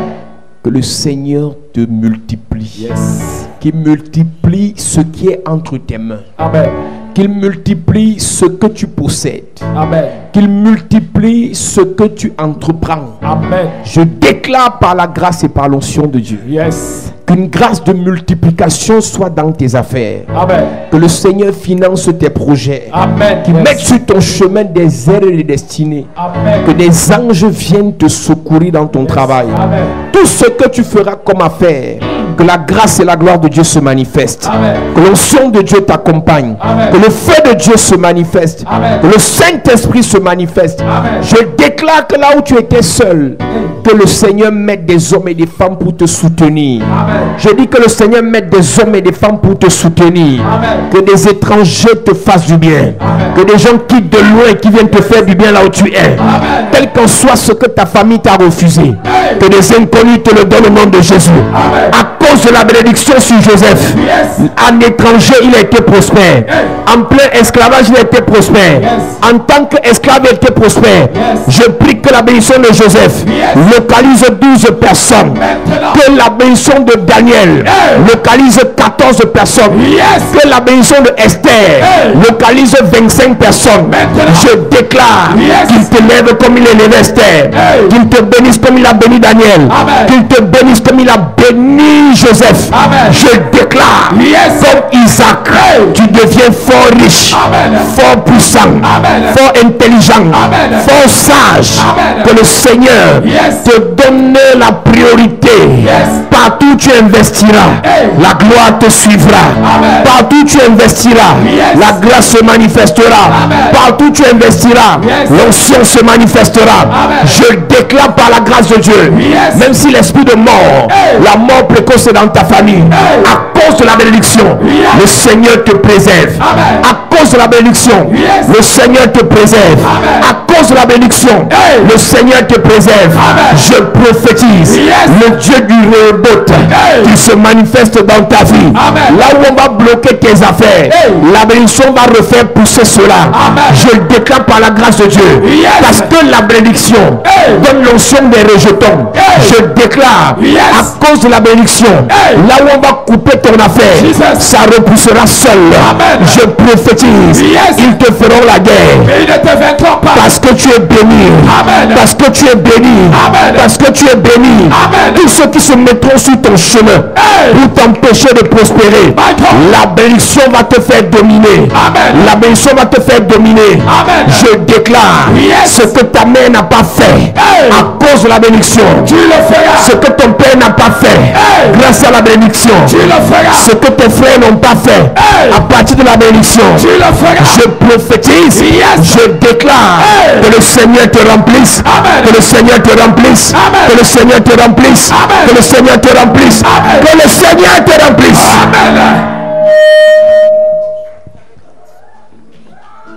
Que le Seigneur te multiplie. Yes. Qu'il multiplie ce qui est entre tes mains. Amen. Qu'il multiplie ce que tu possèdes. Amen. Qu'il multiplie ce que tu entreprends. Amen. Je déclare par la grâce et par l'onction de Dieu Yes. qu'une grâce de multiplication soit dans tes affaires. Amen. Que le Seigneur finance tes projets. Amen. Qu'il Yes. mette sur ton chemin des aides et des destinées. Amen. Que des anges viennent te secourir dans ton travail. Amen. Tout ce que tu feras comme affaire, que la grâce et la gloire de Dieu se manifestent. Amen. Que l'onction de Dieu t'accompagne. Amen. Que le feu de Dieu se manifeste. Amen. Que le Saint-Esprit se manifeste. Amen. Je déclare que là où tu étais seul, que le Seigneur mette des hommes et des femmes pour te soutenir. Amen. Je dis que le Seigneur mette des hommes et des femmes pour te soutenir. Amen. Que des étrangers te fassent du bien. Amen. Que des gens quittent de loin et qui viennent te faire du bien là où tu es. Amen. Quel qu'en soit ce que ta famille t'a refusé. Hey. Que des inconnus te le donnent au nom de Jésus. Amen. À cause de la bénédiction sur Joseph. Yes. En étranger, il a été prospère. Hey. En plein esclavage, il a été prospère. Yes. En tant qu'esclave, il a été prospère. Yes. Je prie que la bénédiction de Joseph Yes. localise 12 personnes. Maintenant. Que la bénédiction de Daniel Hey. localise 14 personnes. Yes. Que la bénédiction de Esther Hey. localise 25 personnes. Maintenant. Je déclare Yes. qu'il te lève comme il élève Esther. Hey. Qu'il te bénisse comme il a béni Daniel. Amen. Qu'il te bénisse comme il a béni Joseph. Amen. Je déclare Yes. comme Isaac, Hey. tu deviens fort riche, Amen. fort puissant, Amen. fort intelligent, Amen. fort sage. Amen. Que le Seigneur Yes. te donne la priorité. Yes. Partout où tu investiras, Hey. la gloire te suivra. Amen. Partout où tu investiras, Yes. la grâce se manifestera. Amen. Partout où tu investiras, Yes. l'onction se manifestera. Amen. Je déclare par la grâce de Dieu, Yes. même si l'esprit de mort, Hey. la mort précoce est dans ta famille, Hey. à cause de la bénédiction, Yes. le Seigneur te préserve. Amen. À cause de la bénédiction, Yes. le Seigneur te préserve. Amen. À cause de la bénédiction, Hey. le Seigneur te préserve. Amen. Je prophétise, Yes. le Dieu du Rehoboth, Hey. qui se manifeste dans ta vie. Amen. Là où on va bloquer tes affaires, Hey. la bénédiction va refaire pousser cela. Amen. Je le déclare par la grâce de Dieu. Yes. Parce que la bénédiction Hey. donne l'onction des rejetons. Hey. Je déclare, Yes. à cause de la bénédiction, Hey. là où on va couper ton affaire, Jesus. ça repoussera seul. Amen. Je prophétise prophétise, Yes. ils te feront la guerre. Mais ils ne te vaincront pas. Parce que tu es béni. Amen. Parce que tu es béni. Amen. Parce que tu es béni. Amen. Tous ceux qui se mettront sur ton chemin Hey. pour t'empêcher de prospérer, My God. la bénédiction va te faire dominer. Amen. La bénédiction va te faire dominer. Amen. Je déclare Yes. ce que ta mère n'a pas fait Hey. à cause de la bénédiction. Tu le feras. Ce que ton père n'a pas fait Hey. grâce à la bénédiction. Tu le feras. Ce que tes frères n'ont pas fait Hey. à partir de la bénédiction. Tu le feras. Je prophétise, Yes. je déclare Hey. que le Seigneur te remplisse, Amen. que le Seigneur te remplisse, Amen. que le Seigneur te remplisse, Amen. que le Seigneur te remplisse, Amen. que le Seigneur te remplisse. Amen.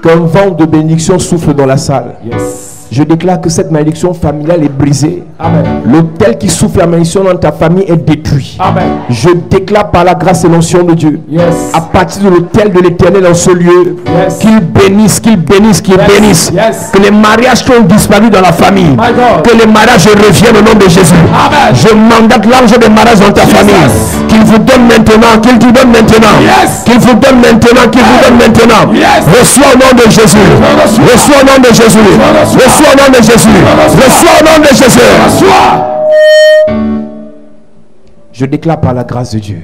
Qu'un vent de bénédiction souffle dans la salle. Yes. Je déclare que cette malédiction familiale est brisée. Amen. L'autel qui souffle la malédiction dans ta famille est détruit. Amen. Je déclare par la grâce et l'onction de Dieu, Yes. à partir de l'autel de l'Éternel dans ce lieu, Yes. qu'il bénisse, qu'il bénisse, qu'il Yes. bénisse. Yes. Que les mariages qui ont disparu dans la famille, My God. que les mariages reviennent au nom de Jésus. Amen. Je mandate l'ange des mariages dans ta Jesus. famille. Qu'il vous donne maintenant, qu'il te donne maintenant. Yes. Qu'il vous donne maintenant, qu'il vous donne maintenant. Yes. Reçois au nom de Jésus. reçois. Reçois au nom de Jésus. reçois. Reçois au nom de Jésus. Reçois au nom de Jésus. Sois. Je déclare par la grâce de Dieu.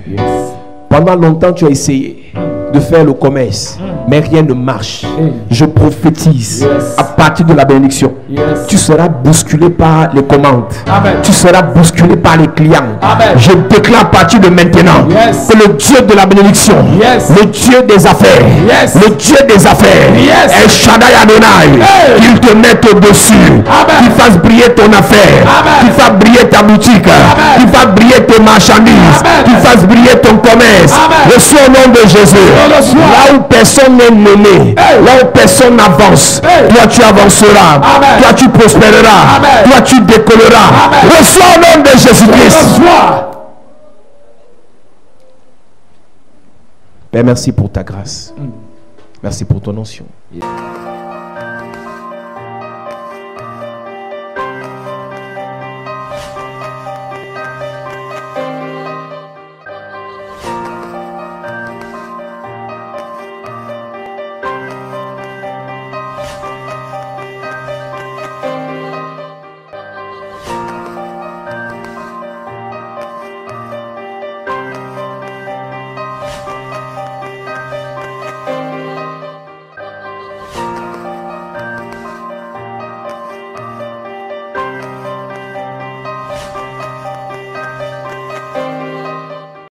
Pendant longtemps, tu as essayé de faire le commerce, mais rien ne marche. Je prophétise Yes. à partir de la bénédiction. Yes. Tu seras bousculé par les commandes. Amen. Tu seras bousculé par les clients. Amen. Je déclare à partir de maintenant Yes. que le Dieu de la bénédiction, Yes. le Dieu des affaires, Yes. le Dieu des affaires, Yes. El Shaddai Adonai, Hey. qu'il te mette au-dessus, Amen. qu'il fasse briller ton affaire, Amen. qu'il fasse briller ta boutique, Amen. qu'il fasse briller tes marchandises, Amen. qu'il fasse briller ton commerce. Amen. Reçois au nom de Jésus. reçois. Là où personne n'est nommé, Hey. là où personne n'avance, Hey. toi tu avanceras, Amen. toi tu prospéreras, Amen. toi tu décolleras. Amen. Reçois au nom de Jésus-Christ. Reçois. Père, merci pour ta grâce. Merci pour ton onction.